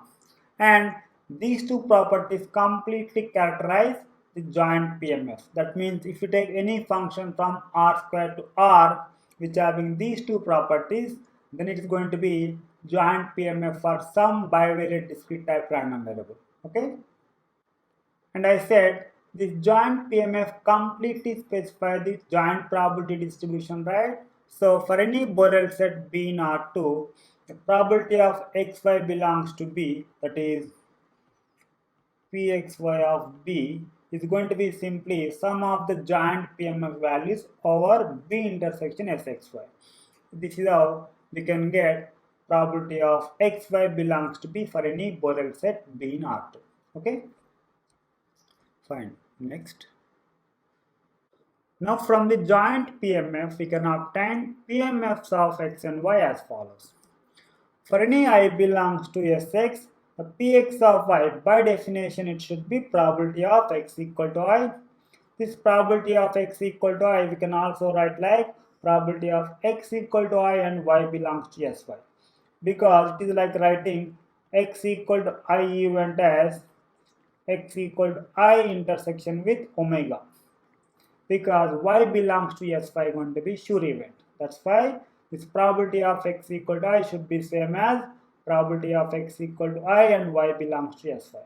And these two properties completely characterize the joint PMF. That means if you take any function from r square to r which having these two properties, then it is going to be joint PMF for some bivariate discrete type random variable. Okay? And I said this joint PMF completely specifies the joint probability distribution, right? So for any Borel set B in R2, the probability of xy belongs to B, that is Pxy of B, is going to be simply sum of the joint PMF values over B intersection Sxy. This is how we can get probability of xy belongs to B for any Borel set B in R2. Okay? Fine. Next. Now from the joint PMF, we can obtain PMFs of x and y as follows. For any I belongs to Sx, the Px of y, by definition, it should be probability of x equal to I. This probability of x equal to I, we can also write like probability of x equal to I and y belongs to Sy. Because it is like writing x equal to I event as x equal to I intersection with omega, because y belongs to S5 going to be sure event. That's why this probability of x equal to I should be same as probability of x equal to I and y belongs to S5.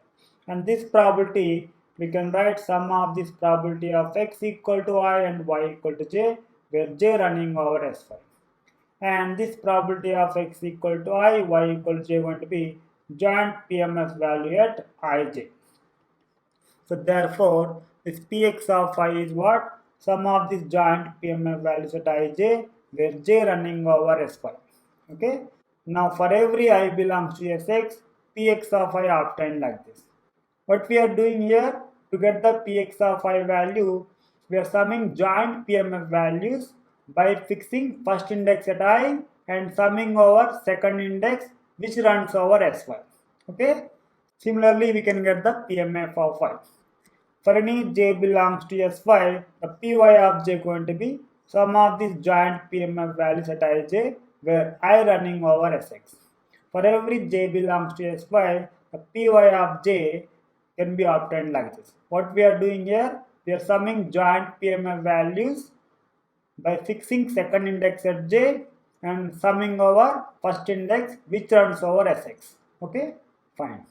And this probability, we can write sum of this probability of x equal to I and y equal to j, where j running over S5. And this probability of x equal to I, y equal to j going to be joint PMF value at ij. So therefore, this Px of I is what? Sum of these joint PMF values at ij, where j running over S5. Okay. Now for every I belongs to Sx, Px of I obtained like this. What we are doing here, to get the Px of I value, we are summing joint PMF values by fixing first index at I and summing over second index which runs over S5. Okay. Similarly, we can get the PMF of I. For any j belongs to Sy, the Py of j going to be sum of these joint PMF values at ij, where I running over Sx. For every j belongs to Sy, the Py of j can be obtained like this. What we are doing here, we are summing joint PMF values by fixing second index at j and summing over first index which runs over Sx. Okay, fine.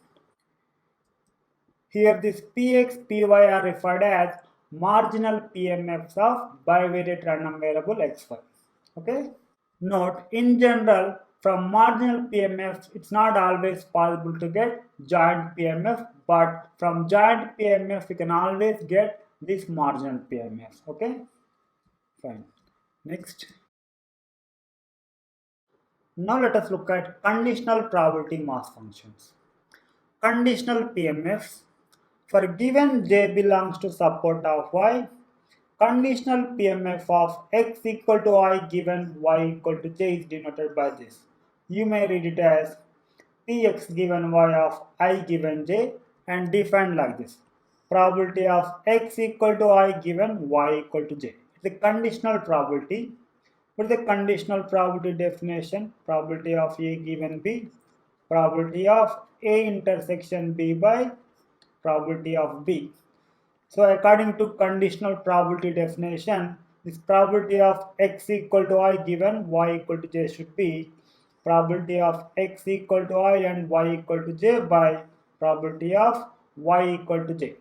Here this Px, Py are referred as marginal PMFs of bivariate random variable xy. Okay. Note, in general, from marginal PMFs, it's not always possible to get joint PMF, but from joint PMF, we can always get this marginal PMF. Okay. Fine. Next. Now let us look at conditional probability mass functions. Conditional PMFs. For given j belongs to support of y, conditional PMF of x equal to I given y equal to j is denoted by this. You may read it as Px given y of I given j and defined like this. Probability of x equal to I given y equal to j. It's a conditional probability. What is the conditional probability definition? Probability of A given B. Probability of A intersection B by probability of B. So according to conditional probability definition, this probability of x equal to I given y equal to j should be probability of x equal to I and y equal to j by probability of y equal to j.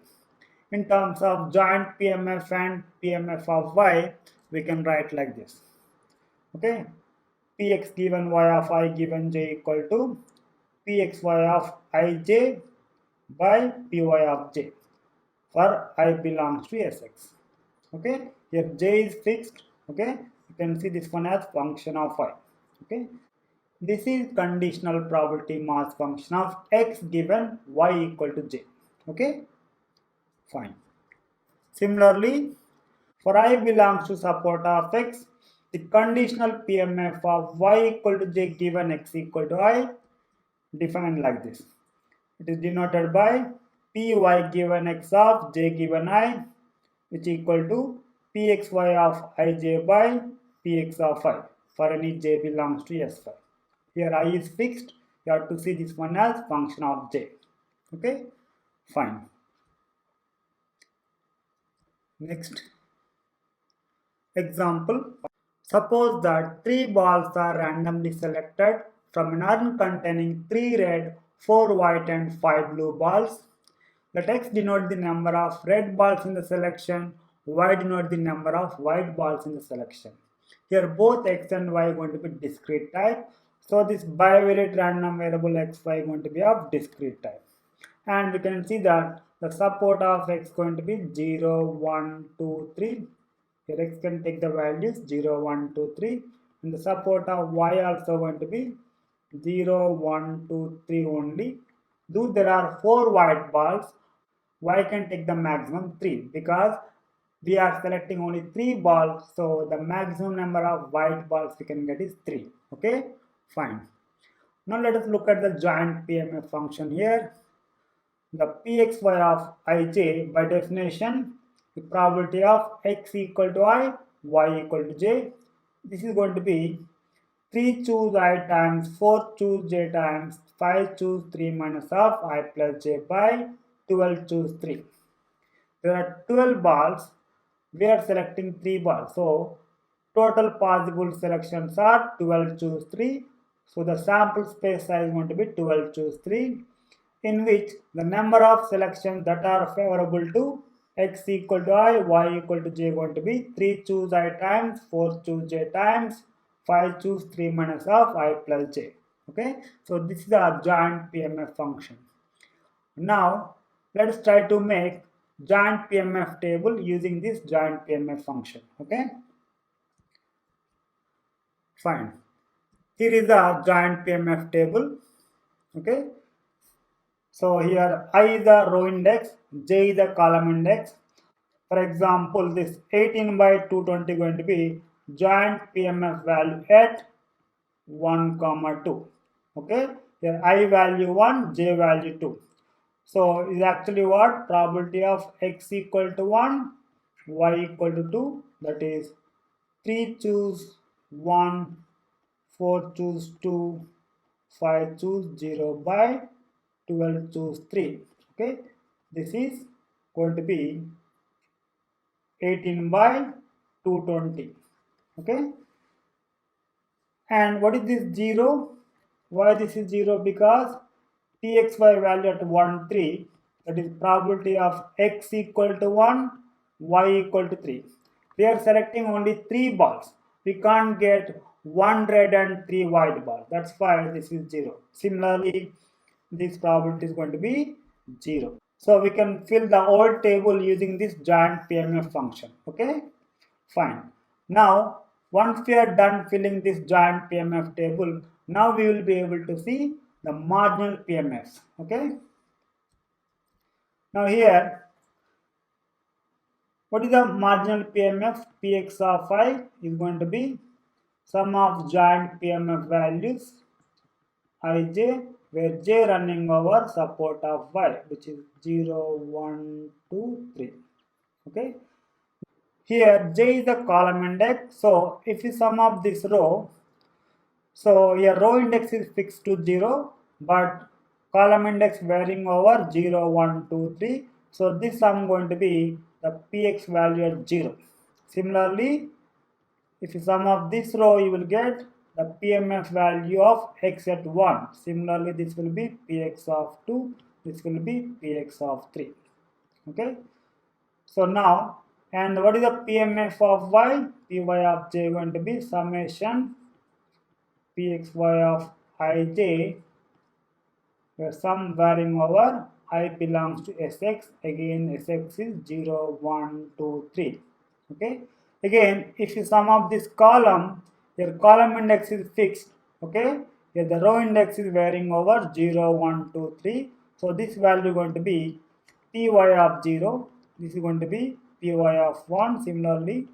In terms of joint PMF and PMF of y, we can write like this. Okay, px given y of I given j equal to pxy of ij by py of j for I belongs to Sx. Okay, here j is fixed. Okay, you can see this one as function of I. Okay, this is conditional probability mass function of x given y equal to j. Okay, fine. Similarly, for I belongs to support of x, the conditional PMF of y equal to j given x equal to I defined like this. It is denoted by py given x of j given I, which equal to pxy of ij by px of I for any j belongs to S5. Here I is fixed. You have to see this one as function of j. Okay, fine. Next example. Suppose that 3 balls are randomly selected from an urn containing 3 red, 4 white and 5 blue balls. Let x denote the number of red balls in the selection, y denote the number of white balls in the selection. Here both x and y are going to be discrete type. So this bivariate random variable xy is going to be of discrete type. And we can see that the support of x is going to be 0, 1, 2, 3. Here x can take the values 0, 1, 2, 3. And the support of y also going to be 0, 1, 2, 3 only. Though there are 4 white balls, y can take the maximum 3 because we are selecting only 3 balls. So the maximum number of white balls we can get is 3. Okay, fine. Now let us look at the joint PMF function here. The pxy of ij by definition the probability of x equal to I, y equal to j. This is going to be 3 choose I times 4 choose j times 5 choose 3 minus of I plus j by 12 choose 3. There are 12 balls. We are selecting 3 balls. So total possible selections are 12 choose 3. So the sample space size is going to be 12 choose 3, in which the number of selections that are favorable to x equal to I, y equal to j going to be 3 choose I times 4 choose j times 5 choose 3 minus of I plus j. Okay, so this is the joint PMF function. Now let's try to make joint PMF table using this joint PMF function. Okay, fine. Here is the joint PMF table. Okay, so here I is the row index, j is the column index. For example, this 18 by 220 going to be joint PMF value at 1 comma 2. Okay, here I value 1, j value 2. So is actually what? Probability of x equal to 1, y equal to 2. That is 3 choose 1, 4 choose 2, 5 choose 0 by 12 choose 3. Okay, this is going to be 18 by 220. Okay, and what is this 0? Why this is 0? Because pxy value at 1, 3, that is probability of x equal to 1, y equal to 3. We are selecting only 3 balls. We can't get 1 red and 3 white balls. That's why this is 0. Similarly, this probability is going to be 0. So we can fill the old table using this joint PMF function. Okay, fine. Now once we are done filling this joint PMF table, now we will be able to see the marginal PMFs. Okay, now here What is the marginal PMF? Px of I is going to be sum of joint PMF values Ij, where j running over support of y, which is 0, 1, 2, 3. Okay. Here j is the column index. So if you sum up this row, so your row index is fixed to 0, but column index varying over 0, 1, 2, 3. So this sum going to be the px value at 0. Similarly, if you sum up this row, you will get the PMF value of x at 1. Similarly, this will be Px of 2. This will be Px of 3. Okay. So now, and what is the PMF of y? Py of j going to be summation Pxy of ij, where sum varying over I belongs to Sx. Again, Sx is 0, 1, 2, 3. Okay. Again, if you sum up this column, your column index is fixed. Okay. Here the row index is varying over 0, 1, 2, 3. So this value is going to be Py of 0. This is going to be Py of 1. Similarly,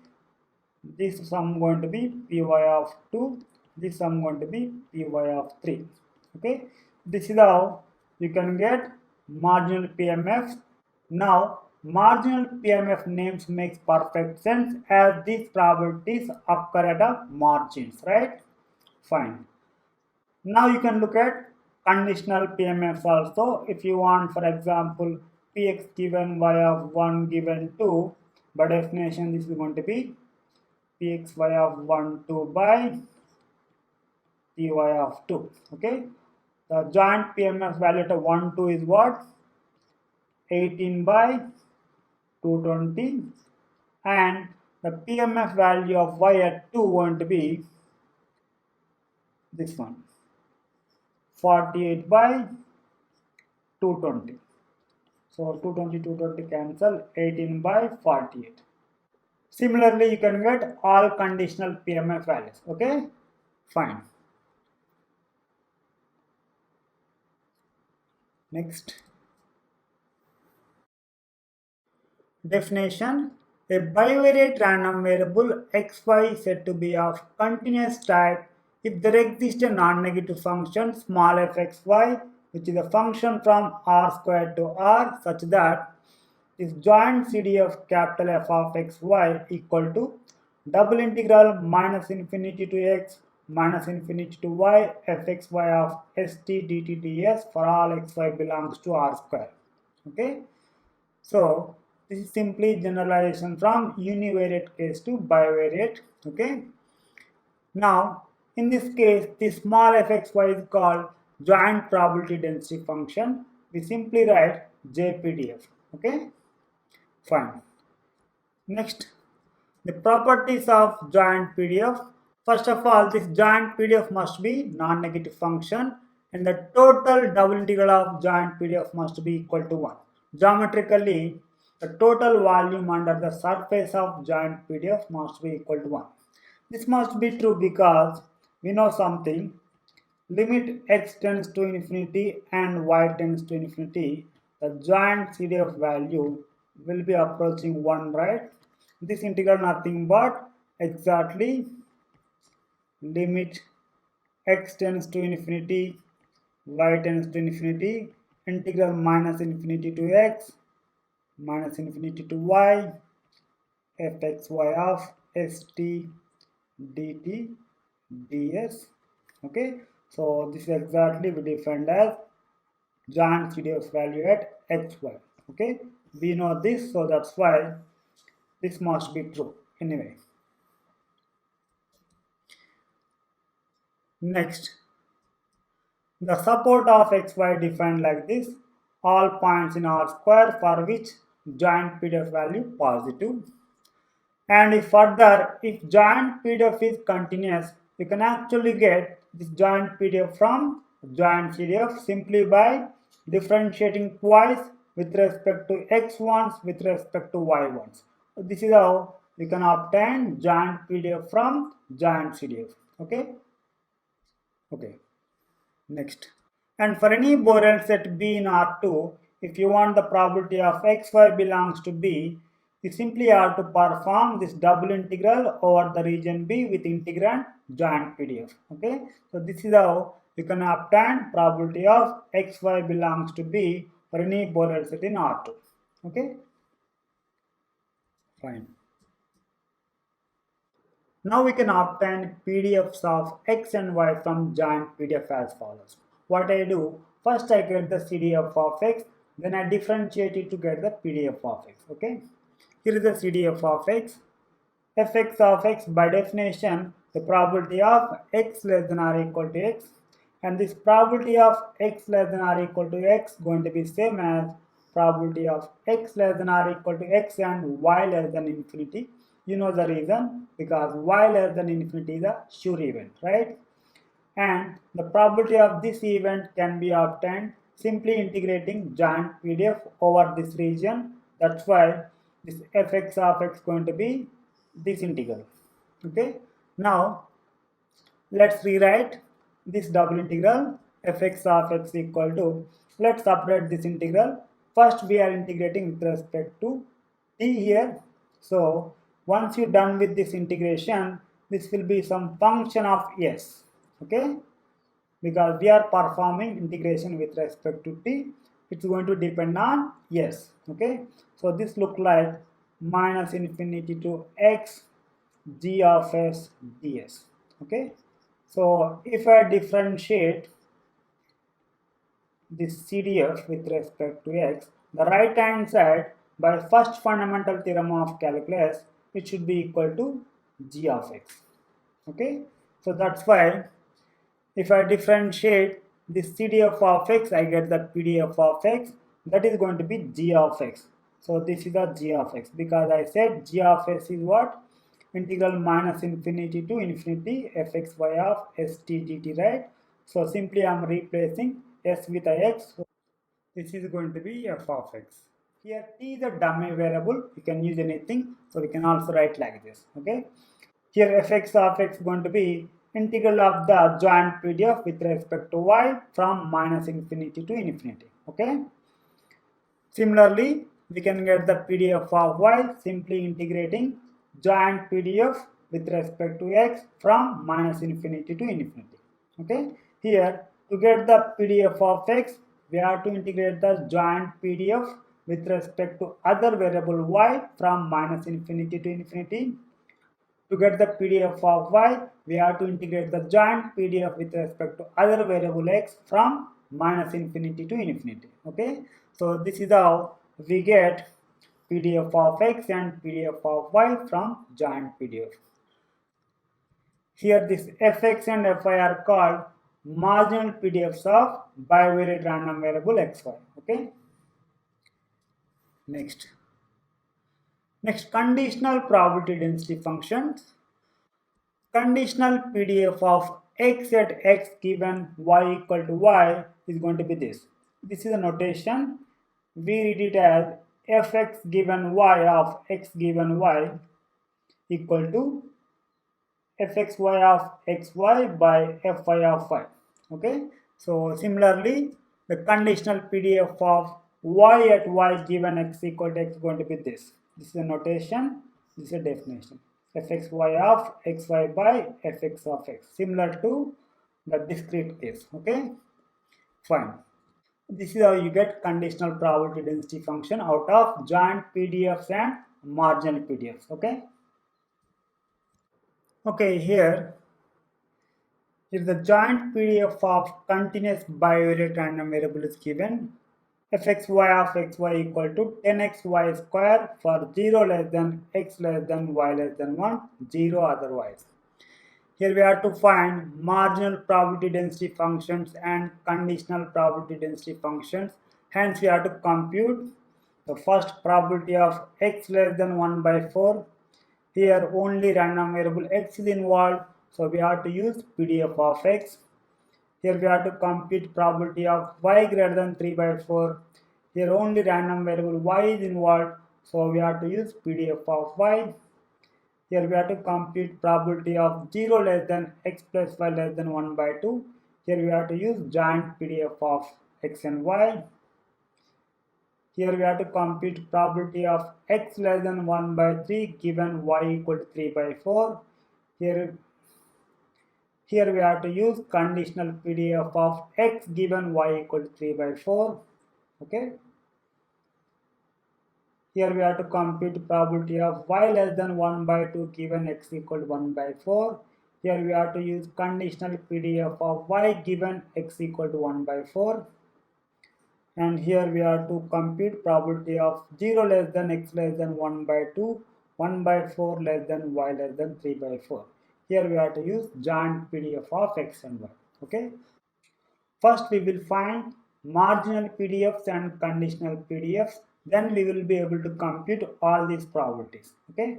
this sum going to be Py of 2. This sum going to be Py of 3. Okay. This is how you can get marginal PMF. Now, marginal PMF names makes perfect sense as these probabilities occur at a margins, right? Fine. Now you can look at conditional PMFs also. If you want, for example, Px given y of 1 given 2, by definition this is going to be Pxy of 1, 2 by Py of 2. Okay. The joint PMF value at 1, 2 is what? 18 by 220, and the PMF value of y at 2 going to be this one, 48 by 220. So 220, 220 cancel, 18 by 48. Similarly, you can get all conditional PMF values. Okay, fine. Next. Definition: a bivariate random variable xy is said to be of continuous type if there exists a non-negative function small fxy, which is a function from r squared to r, such that this joint CD of capital F of xy equal to double integral minus infinity to x minus infinity to y fxy of st dt ds for all xy belongs to r square. Okay. So this is simply generalization from univariate case to bivariate. Okay. Now in this case, the small fxy is called joint probability density function. We simply write JPDF. Okay. Fine. Next, the properties of joint PDF. First of all, this joint PDF must be non-negative function, and the total double integral of joint PDF must be equal to 1. Geometrically, the total volume under the surface of joint PDF must be equal to 1. This must be true because we know something. Limit x tends to infinity and y tends to infinity, the joint CDF value will be approaching 1, right? This integral nothing but exactly limit x tends to infinity, y tends to infinity, integral minus infinity to x, minus infinity to y, fxy of st dt ds. Okay, so this is exactly we defined as joint CDF value at xy. Okay, we know this, so that's why this must be true. Anyway, next, the support of xy defined like this: all points in R square for which joint PDF value positive. And if further, if joint PDF is continuous, you can actually get this joint PDF from joint CDF simply by differentiating twice with respect to x ones with respect to y ones. This is how you can obtain joint PDF from joint CDF. Okay. Okay. Next. And for any Borel set B in R2, if you want the probability of xy belongs to B, You simply have to perform this double integral over the region B with integrand joint PDF. Okay, so this is how you can obtain probability of xy belongs to B for any Borel set in R2. Okay, fine. Now we can obtain PDFs of X and Y from joint PDF as follows. What I do, first I get the CDF of X, then I differentiate it to get the PDF of X. Okay, here is the CDF of X. Fx of X, by definition, the probability of X less than or equal to X, and this probability of X less than or equal to X going to be same as probability of X less than or equal to X and Y less than infinity. You know the reason, because Y less than infinity is a sure event, right? And the probability of this event can be obtained simply integrating joint PDF over this region. That's why this fx of x going to be this integral. Okay, now let's rewrite this double integral fx of x equal to, let's separate this integral. First we are integrating with respect to t here. So once you're done with this integration, this will be some function of s. Okay, because we are performing integration with respect to t, it's going to depend on s. Okay, so this look like minus infinity to x g of s ds. Okay, so if I differentiate this CDF with respect to x, the right hand side by first fundamental theorem of calculus, it should be equal to g of x. Okay, so that's why if I differentiate this CDF of x, I get the PDF of x, that is going to be g of x. So this is the g of x, because I said g of x is what? Integral minus infinity to infinity fxy of st dt, right? So simply I am replacing s with a x. So this is going to be f of x. Here t is a dummy variable, you can use anything, so we can also write like this. Okay, here fx of x is going to be integral of the joint PDF with respect to y from minus infinity to infinity. Okay. Similarly, we can get the PDF of y simply integrating joint PDF with respect to x from minus infinity to infinity. Okay. Here, to get the PDF of x, we have to integrate the joint PDF with respect to other variable y from minus infinity to infinity. To get the PDF of y, we have to integrate the joint PDF with respect to other variable x from minus infinity to infinity. Okay, so this is how we get PDF of x and PDF of y from joint PDF. Here this fx and fy are called marginal PDFs of bivariate random variable xy. Okay, next. Next, conditional probability density functions. Conditional PDF of x at x given y equal to y is going to be this. This is a notation. We read it as fx given y of x given y equal to fxy of xy by fy of y. Okay. So similarly, the conditional PDF of y at y given x equal to x is going to be this. This is a notation. This is a definition. Fxy of xy by fx of x, similar to the discrete case. Okay. Fine. This is how you get conditional probability density function out of joint PDFs and marginal PDFs. Okay. Okay. Here if the joint PDF of continuous bivariate random variable is given, fxy of xy equal to 10xy square for 0 less than x less than y less than 1, 0 otherwise. Here we have to find marginal probability density functions and conditional probability density functions. Hence we have to compute the first probability of x less than 1 by 4. Here only random variable x is involved, so we have to use PDF of x. Here we have to compute probability of y greater than 3 by 4. Here only random variable y is involved, so we have to use PDF of y. Here we have to compute probability of 0 less than x plus y less than 1 by 2. Here we have to use joint PDF of x and y. Here we have to compute probability of x less than 1 by 3 given y equal to 3 by 4. Here, here we have to use conditional PDF of x given y equal to 3 by 4. Okay. Here we have to compute probability of y less than 1 by 2 given x equal to 1 by 4. Here we have to use conditional PDF of y given x equal to 1 by 4. And here we have to compute probability of 0 less than x less than 1 by 2, 1 by 4 less than y less than 3 by 4. Here we have to use joint PDF of x and y. Okay. First we will find marginal PDFs and conditional PDFs. Then we will be able to compute all these probabilities. Okay.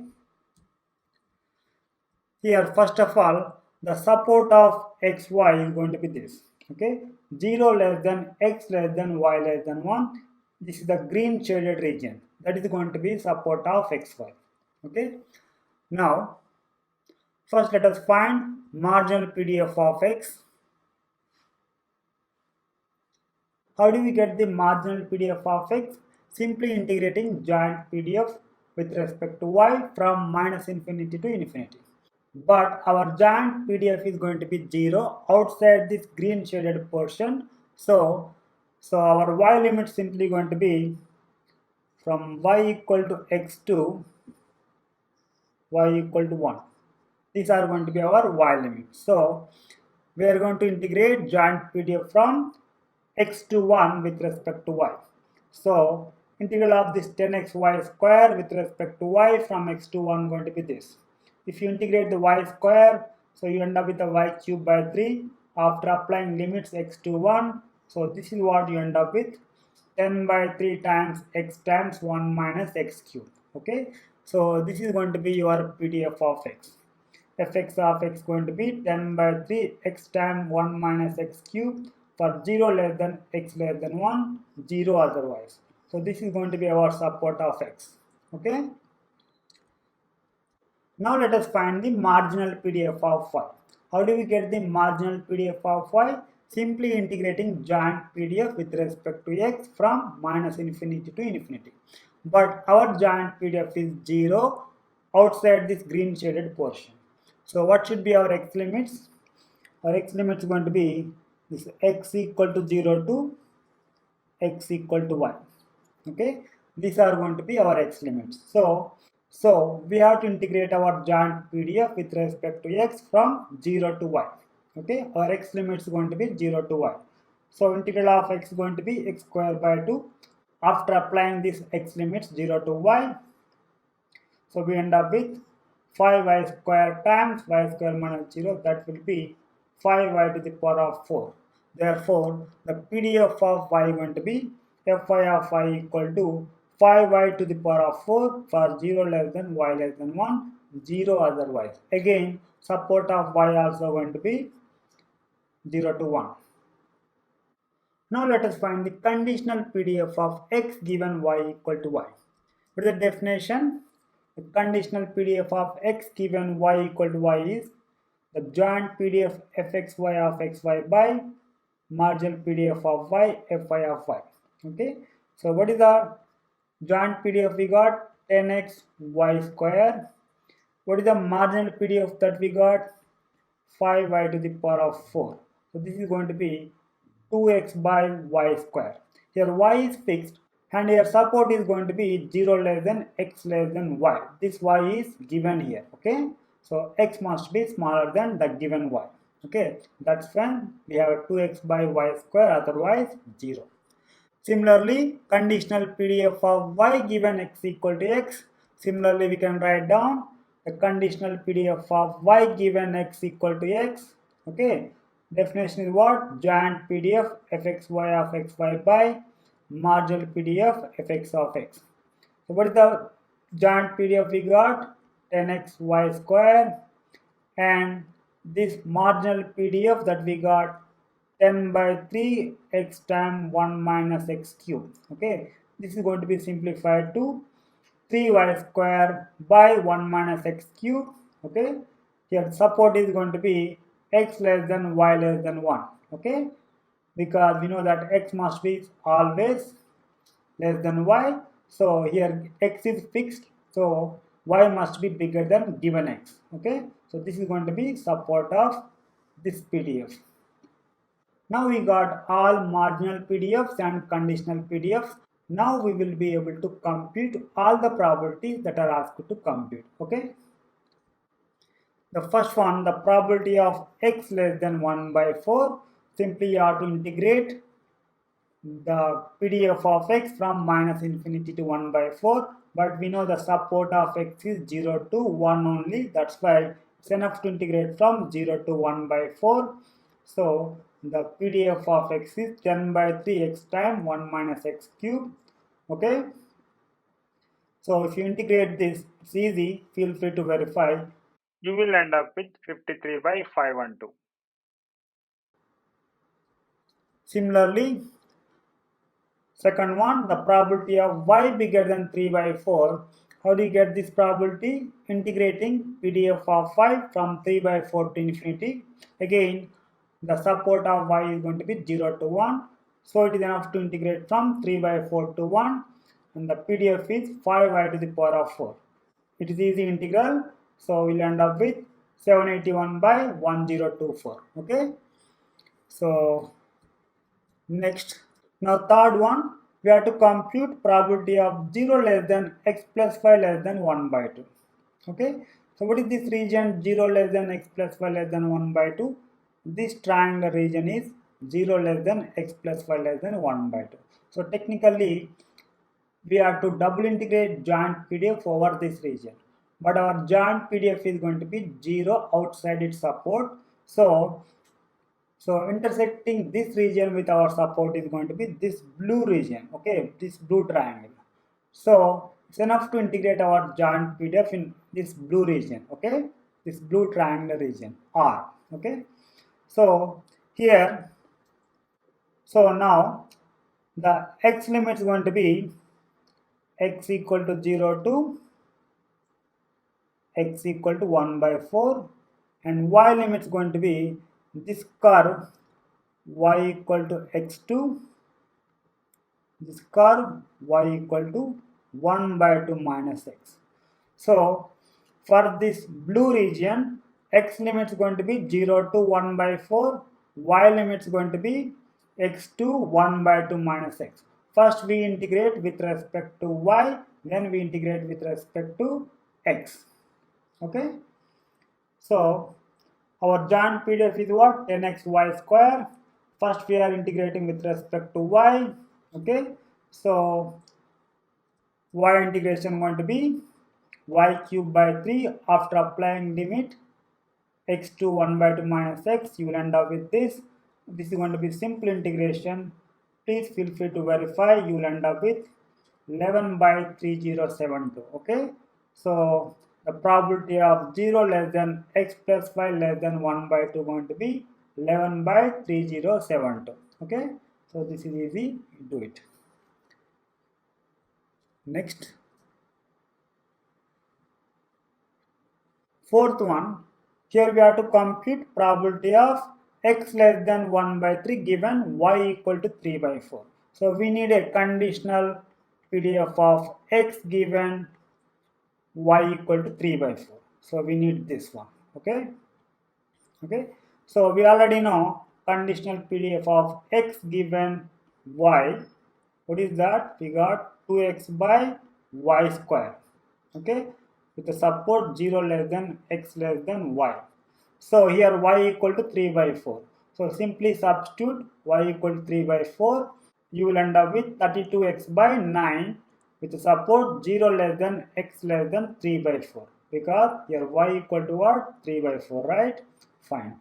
Here first of all the support of xy is going to be this. Okay. 0 less than x less than y less than 1. This is the green shaded region. That is going to be support of xy. Okay. Now first let us find marginal PDF of x. How do we get the marginal PDF of x? Simply integrating joint PDF with respect to y from minus infinity to infinity. But our joint PDF is going to be 0 outside this green shaded portion. So our y limit simply going to be from y equal to x to y equal to 1. These are going to be our y limits. So we are going to integrate joint PDF from x to 1 with respect to y. So integral of this 10x y square with respect to y from x to 1 going to be this. If you integrate the y square, so you end up with a y cube by 3 after applying limits x to 1. So this is what you end up with, 10 by 3 times 1 minus x cube. Okay, so this is going to be your PDF of x. Fx of x going to be 10 by 3 x times 1 minus x cube for 0 less than x less than 1, 0 otherwise. So this is going to be our support of x. Okay. Now let us find the marginal PDF of y. How do we get the marginal PDF of y? Simply integrating joint PDF with respect to x from minus infinity to infinity. But our joint PDF is 0 outside this green shaded portion. So what should be our x limits? Our x limit is going to be this x equal to 0 to x equal to y. Okay, these are going to be our x limits. So we have to integrate our joint PDF with respect to x from 0 to y. Okay, our x limit is going to be 0 to y. So integral of x is going to be x square by 2. After applying this x limits 0 to y, so we end up with 5y square times y square minus 0, that will be 5y to the power of 4. Therefore, the PDF of y is going to be fy of y equal to 5y to the power of 4 for 0 less than y less than 1, 0 otherwise. Again, support of y also going to be 0 to 1. Now let us find the conditional PDF of x given y equal to y. What is the definition? The conditional PDF of x given y equal to y is the joint PDF fxy of xy by marginal PDF of y fy of y. Okay. So what is the joint PDF we got? 10x y square. What is the marginal PDF that we got? 5y to the power of 4. So this is going to be 2x by y square. Here y is fixed and here support is going to be 0 less than x less than y. This y is given here. Okay, so x must be smaller than the given y. Okay, that's when we have 2x by y square, otherwise 0. Similarly, conditional PDF of y given x equal to x. Similarly, we can write down the conditional PDF of y given x equal to x. Okay, definition is what? Joint PDF fxy of xy by marginal PDF fx of x. So what is the joint PDF we got? 10x y square, and this marginal PDF that we got 10 by 3 x times 1 minus x cube. Okay, this is going to be simplified to 3y square by 1 minus x cube. Okay, here support is going to be x less than y less than 1. Okay, because we know that x must be always less than y. So here x is fixed, so y must be bigger than given x. Okay, so this is going to be support of this PDF. Now we got all marginal PDFs and conditional PDFs. Now we will be able to compute all the probabilities that are asked to compute. Okay. The first one, the probability of x less than 1 by 4. Simply you have to integrate the PDF of x from minus infinity to 1 by 4. But we know the support of x is 0 to 1 only. That's why it's enough to integrate from 0 to 1 by 4. So the PDF of x is 10 by 3 x times 1 minus x cube. Okay. So if you integrate this, it's easy. Feel free to verify. You will end up with 53 by 512. Similarly, second one, the probability of y bigger than 3 by 4. How do you get this probability? Integrating PDF of 5 from 3 by 4 to infinity. Again, the support of y is going to be 0 to 1. So it is enough to integrate from 3 by 4 to 1. And the PDF is 5y to the power of 4. It is easy integral. So we'll end up with 781 by 1024. Okay. So next. Now third one, we have to compute probability of 0 less than x plus 5 less than 1 by 2. Okay. So what is this region 0 less than x plus 5 less than 1 by 2? This triangular region is 0 less than x plus 5 less than 1 by 2. So technically, we have to double integrate joint PDF over this region. But our joint PDF is going to be 0 outside its support. So intersecting this region with our support is going to be this blue region, okay, this blue triangle. So it's enough to integrate our joint PDF in this blue region, okay, this blue triangular region R, okay. So here, so now the x limit is going to be x equal to 0 to x equal to 1 by 4, and y limit is going to be this curve y equal to x2, this curve y equal to 1 by 2 minus x. So for this blue region, x limit is going to be 0 to 1 by 4, y limit is going to be x to 1 by 2 minus x. First we integrate with respect to y, then we integrate with respect to x. Okay. So our joint PDF is what? 10xy square. First we are integrating with respect to y. Okay. So y integration going to be y cube by 3 after applying limit x to 1 by 2 minus x. You will end up with this. This is going to be simple integration. Please feel free to verify. You will end up with 11 by 3072. Okay. So the probability of 0 less than x plus 5 less than 1 by 2 going to be 11 by 3072. Okay. So this is easy. Do it. Next. Fourth one. Here we have to compute probability of x less than 1 by 3 given y equal to 3 by 4. So we need a conditional PDF of x given y equal to 3 by 4. So we need this one. Okay. Okay. So we already know conditional PDF of x given y. What is that? We got 2x by y square. Okay. With the support 0 less than x less than y. So here y equal to 3 by 4. So simply substitute y equal to 3 by 4. You will end up with 32x by 9 with support 0 less than x less than 3 by 4. Because here y equal to what? 3 by 4, right? Fine.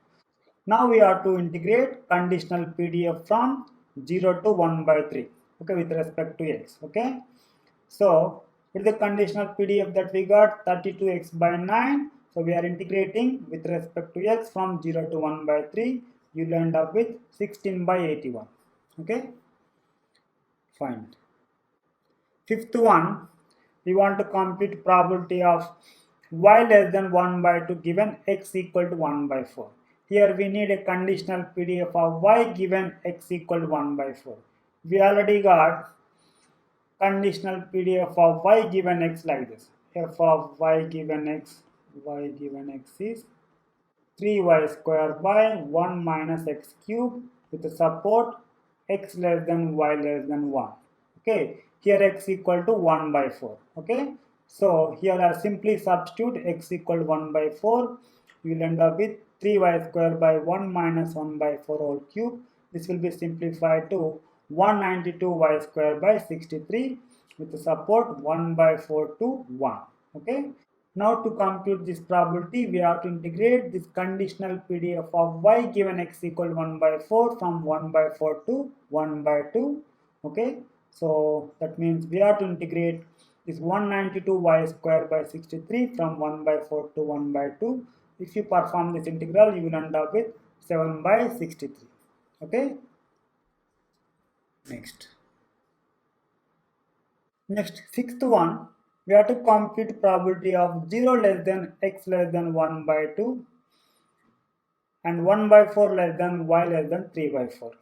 Now we have to integrate conditional PDF from 0 to 1 by 3. Okay, with respect to x. Okay. So with the conditional PDF that we got 32x by 9. So we are integrating with respect to x from 0 to 1 by 3. You will end up with 16 by 81. Okay. Fine. Fifth one, we want to compute probability of y less than 1 by 2 given x equal to 1 by 4. Here we need a conditional PDF of y given x equal to 1 by 4. We already got conditional PDF of y given x like this. F of y given x is 3y square by 1 minus x cube with the support x less than y less than 1. Okay, here x equal to 1 by 4. Okay, so here I simply substitute x equal to 1 by 4. You will end up with 3y square by 1 minus 1 by 4 whole cube. This will be simplified to 192y square by 63 with the support 1 by 4 to 1. Okay. Now to compute this probability, we have to integrate this conditional PDF of y given x equal 1 by 4 from 1 by 4 to 1 by 2. Okay, so that means we have to integrate this 192y square by 63 from 1 by 4 to 1 by 2. If you perform this integral, you will end up with 7 by 63. Okay, next. Next, sixth one, we have to compute probability of 0 less than x less than 1 by 2 and 1 by 4 less than y less than 3 by 4.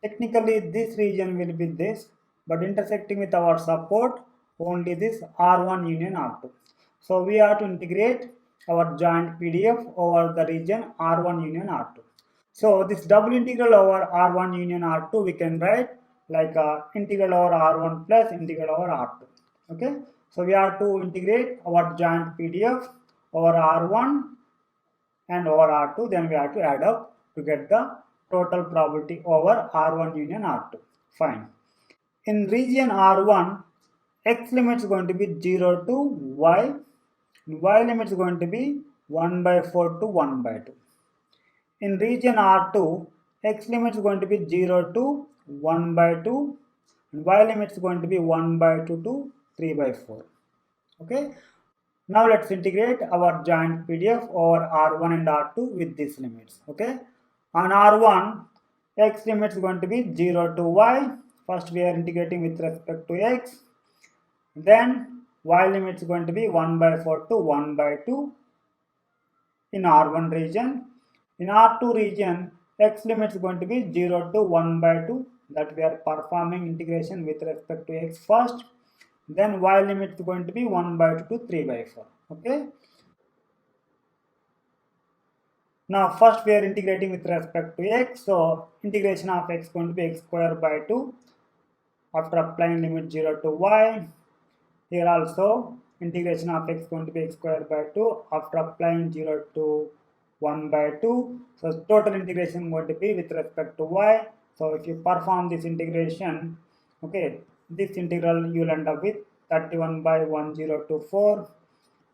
Technically, this region will be this, but intersecting with our support, only this R1 union R2. So we have to integrate our joint PDF over the region R1 union R2. So this double integral over R1 union R2 we can write like integral over R1 plus integral over R2. Okay. So we have to integrate our joint PDF over R1 and over R2. Then we have to add up to get the total probability over R1 union R2. Fine. In region R1, x limit is going to be 0 to y. Y limit is going to be 1 by 4 to 1 by 2. In region R2, x limit is going to be 0 to 1 by 2 and y limit is going to be 1 by 2 to 3 by 4. Okay. Now let's integrate our joint PDF over R1 and R2 with these limits. Okay. On R1, x limit is going to be 0 to y. First we are integrating with respect to x. Then y limit is going to be 1 by 4 to 1 by 2 in R1 region. In R2 region, x limit is going to be 0 to 1 by 2, that we are performing integration with respect to x first. Then y limit is going to be 1 by 2 to 3 by 4. Okay. Now first we are integrating with respect to x. So integration of x is going to be x square by 2 after applying limit 0 to y. Here also integration of x is going to be x square by 2 after applying 0 to 1 by 2. So total integration is going to be with respect to y. So if you perform this integration, okay, this integral you will end up with 31 by 1024.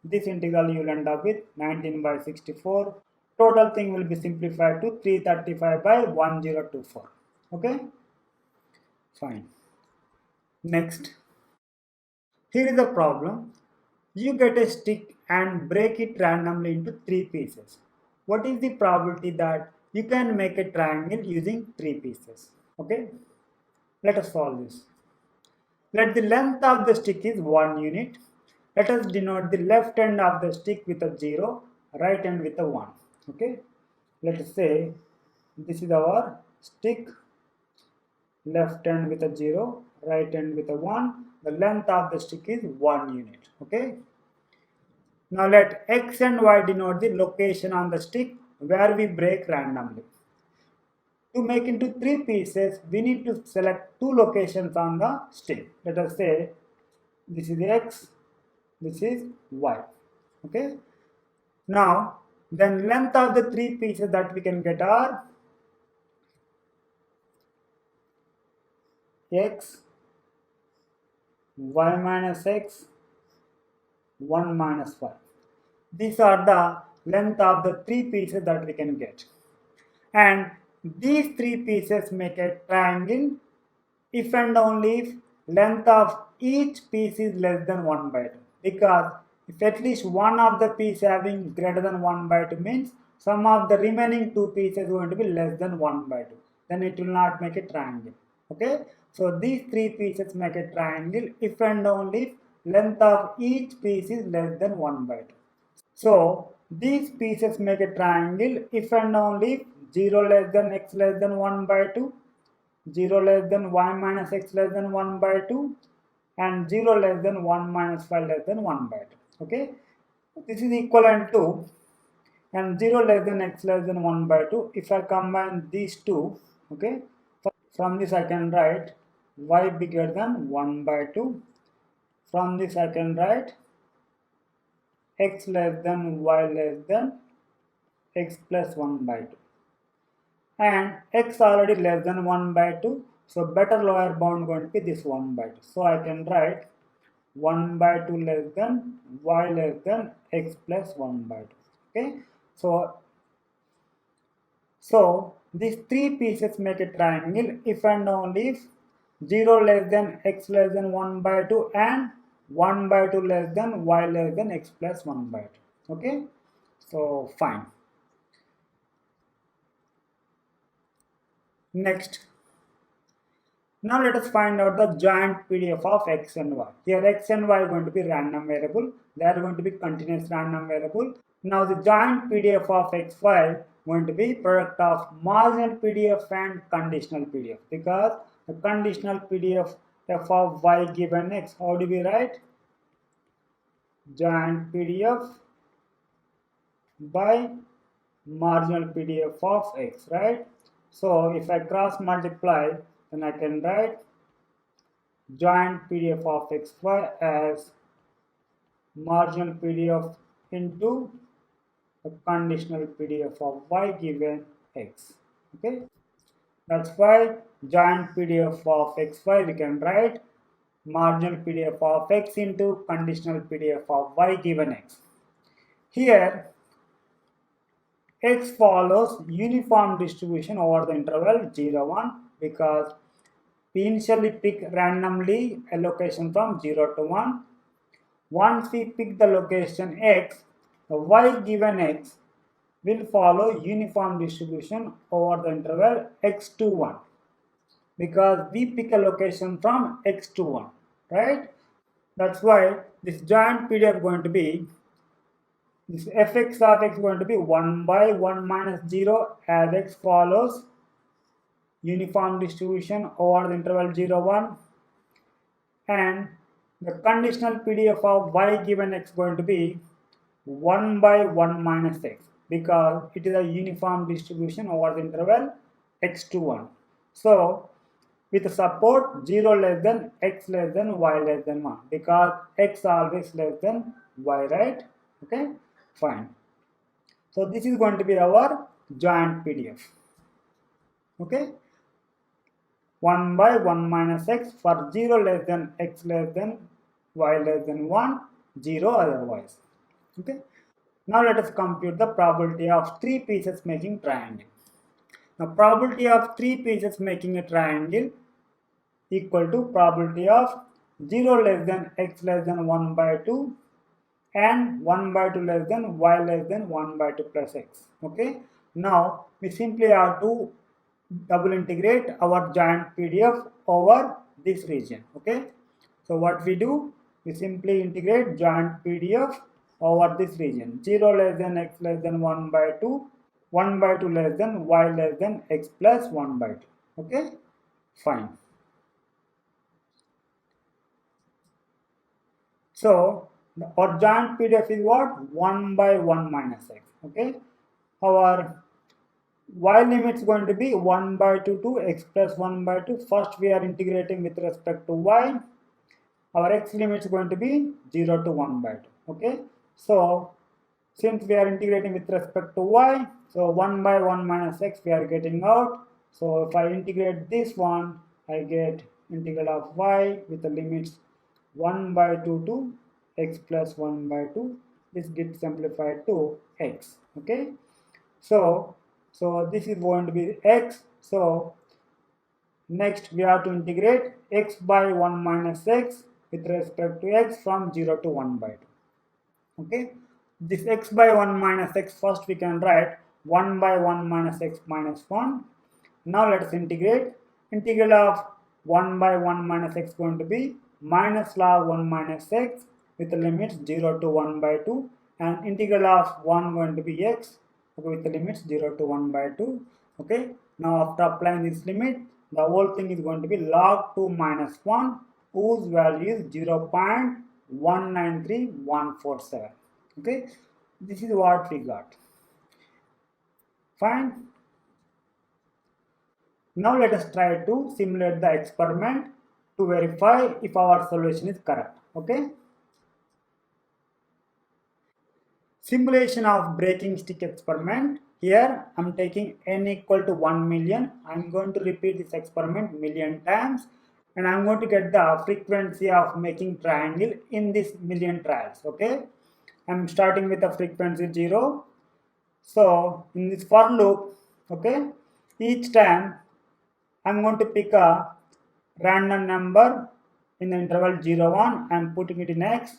This integral you will end up with 19 by 64. Total thing will be simplified to 335 by 1024. Okay, fine. Next, here is the problem. You get a stick and break it randomly into 3 pieces. What is the probability that you can make a triangle using 3 pieces? Okay, let us solve this. Let the length of the stick is 1 unit. Let us denote the left end of the stick with a 0, right end with a 1. Okay, let us say this is our stick, left end with a 0, right end with a 1. The length of the stick is 1 unit. Okay. Now let x and y denote the location on the stick where we break randomly. To make into 3 pieces, we need to select 2 locations on the stick. Let us say this is x, this is y. Okay. Now then length of the 3 pieces that we can get are x, y minus x, 1 minus y. These are the length of the 3 pieces that we can get. And these 3 pieces make a triangle if and only if length of each piece is less than 1 by 2. Because if at least one of the piece having greater than 1 by 2 means some of the remaining 2 pieces are going to be less than 1 by 2. Then it will not make a triangle. Okay. So these 3 pieces make a triangle if and only if length of each piece is less than 1 by 2. So these pieces make a triangle if and only if 0 less than x less than 1 by 2, 0 less than y minus x less than 1 by 2, and 0 less than 1 minus 5 less than 1 by 2. Okay, this is equivalent to, and 0 less than x less than 1 by 2. If I combine these two, okay, from this I can write y bigger than 1 by 2. From this I can write x less than y less than x plus 1 by 2. And x already less than 1 by 2. So better lower bound going to be this 1 by 2. So I can write 1 by 2 less than y less than x plus 1 by 2. Okay. So these three pieces make a triangle if and only if 0 less than x less than 1 by 2 and 1 by 2 less than y less than x plus 1 by 2. Okay. So fine. Next. Now let us find out the joint PDF of x and y. Here x and y are going to be random variable. They are going to be continuous random variable. Now the joint PDF of x, y going to be product of marginal PDF and conditional PDF, because the conditional PDF f of y given x, how do we write? Joint PDF by marginal PDF of x, right? So if I cross multiply, then I can write joint PDF of xy as marginal PDF into a conditional PDF of y given x. Okay, that's why joint PDF of xy we can write marginal PDF of x into conditional PDF of y given x. Here x follows uniform distribution over the interval 0, 1, because we initially pick randomly a location from 0 to 1. Once we pick the location x, the y given x will follow uniform distribution over the interval x to 1, because we pick a location from x to 1, right? That's why this joint PDF going to be, this fx of x going to be 1 by 1 minus 0, as x follows uniform distribution over the interval 0, 1, and the conditional PDF of y given x going to be 1 by 1 minus x, because it is a uniform distribution over the interval x to 1. So with support 0 less than x less than y less than 1, because x always less than y, right? Okay, fine. So this is going to be our joint PDF. Okay, 1 by 1 minus x for 0 less than x less than y less than 1, 0 otherwise. Okay. Now let us compute the probability of three pieces making triangle. Now probability of three pieces making a triangle equal to probability of 0 less than x less than 1 by 2 and 1 by 2 less than y less than 1 by 2 plus x. Okay. Now we simply have to double integrate our joint PDF over this region. Okay. So what we do, we simply integrate joint PDF over this region. 0 less than x less than 1 by 2, 1 by 2 less than y less than x plus 1 by 2. Okay, fine. So our joint PDF is what? 1 by 1 minus x. Okay, our y limit is going to be 1 by 2 to x plus 1 by 2. First we are integrating with respect to y. Our x limit is going to be 0 to 1 by 2. Okay, so since we are integrating with respect to y, so 1 by 1 minus x we are getting out. So if I integrate this one, I get integral of y with the limits 1 by 2 to x plus 1 by 2. This gets simplified to x. Okay, so this is going to be x. So next we have to integrate x by 1 minus x with respect to x from 0 to 1 by 2. Okay, this x by 1 minus x, first we can write 1 by 1 minus x minus 1. Now let us integrate. Integral of 1 by 1 minus x going to be minus log 1 minus x with the limits 0 to 1 by 2, and integral of 1 going to be x, okay, with the limits 0 to 1 by 2. Okay, now after applying this limit, the whole thing is going to be log 2 minus 1. whose value is 0.193147. Okay, this is what we got. Fine. Now let us try to simulate the experiment to verify if our solution is correct. Okay. Simulation of breaking stick experiment. Here I am taking n equal to 1 million. I am going to repeat this experiment million times and I am going to get the frequency of making triangle in this million trials. Okay. I am starting with the frequency 0. So in this for loop, okay, each time I am going to pick a random number in the interval 0, 1. I am putting it in x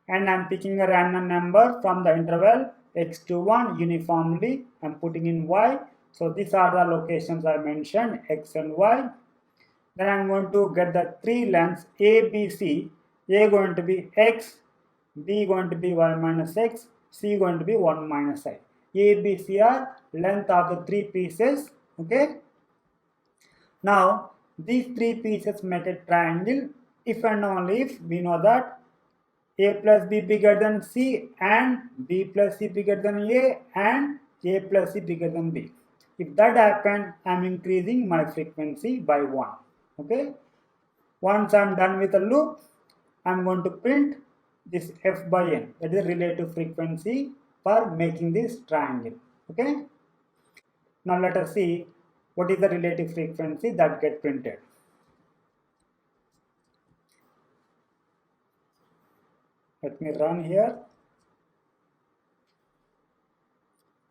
and I am picking a random number from the interval x to 1 uniformly. I am putting in y. So these are the locations I mentioned, x and y. Then I am going to get the three lengths a, b, c. A going to be x, b going to be y minus x, c going to be 1 minus I. A, b, c are length of the three pieces. Okay. Now these three pieces make a triangle if and only if we know that a plus b bigger than c and b plus c bigger than a and a plus c bigger than b. If that happens, I am increasing my frequency by 1. Okay. Once I am done with the loop, I am going to print this f by n, that is the relative frequency for making this triangle. Okay. Now let us see what is the relative frequency that get printed. Let me run here.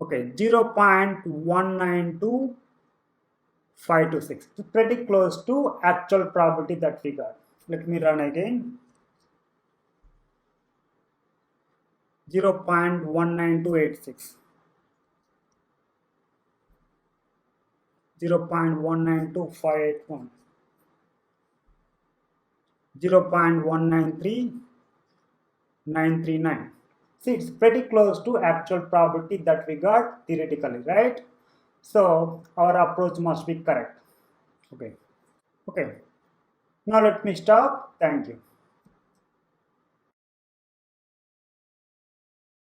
Okay, 0.192526. It's pretty close to actual probability that we got. Let me run again. 0.19286. 0.192581. 0.193939. See, it's pretty close to actual probability that we got theoretically, right? So our approach must be correct. Okay. Okay. Now let me stop. Thank you.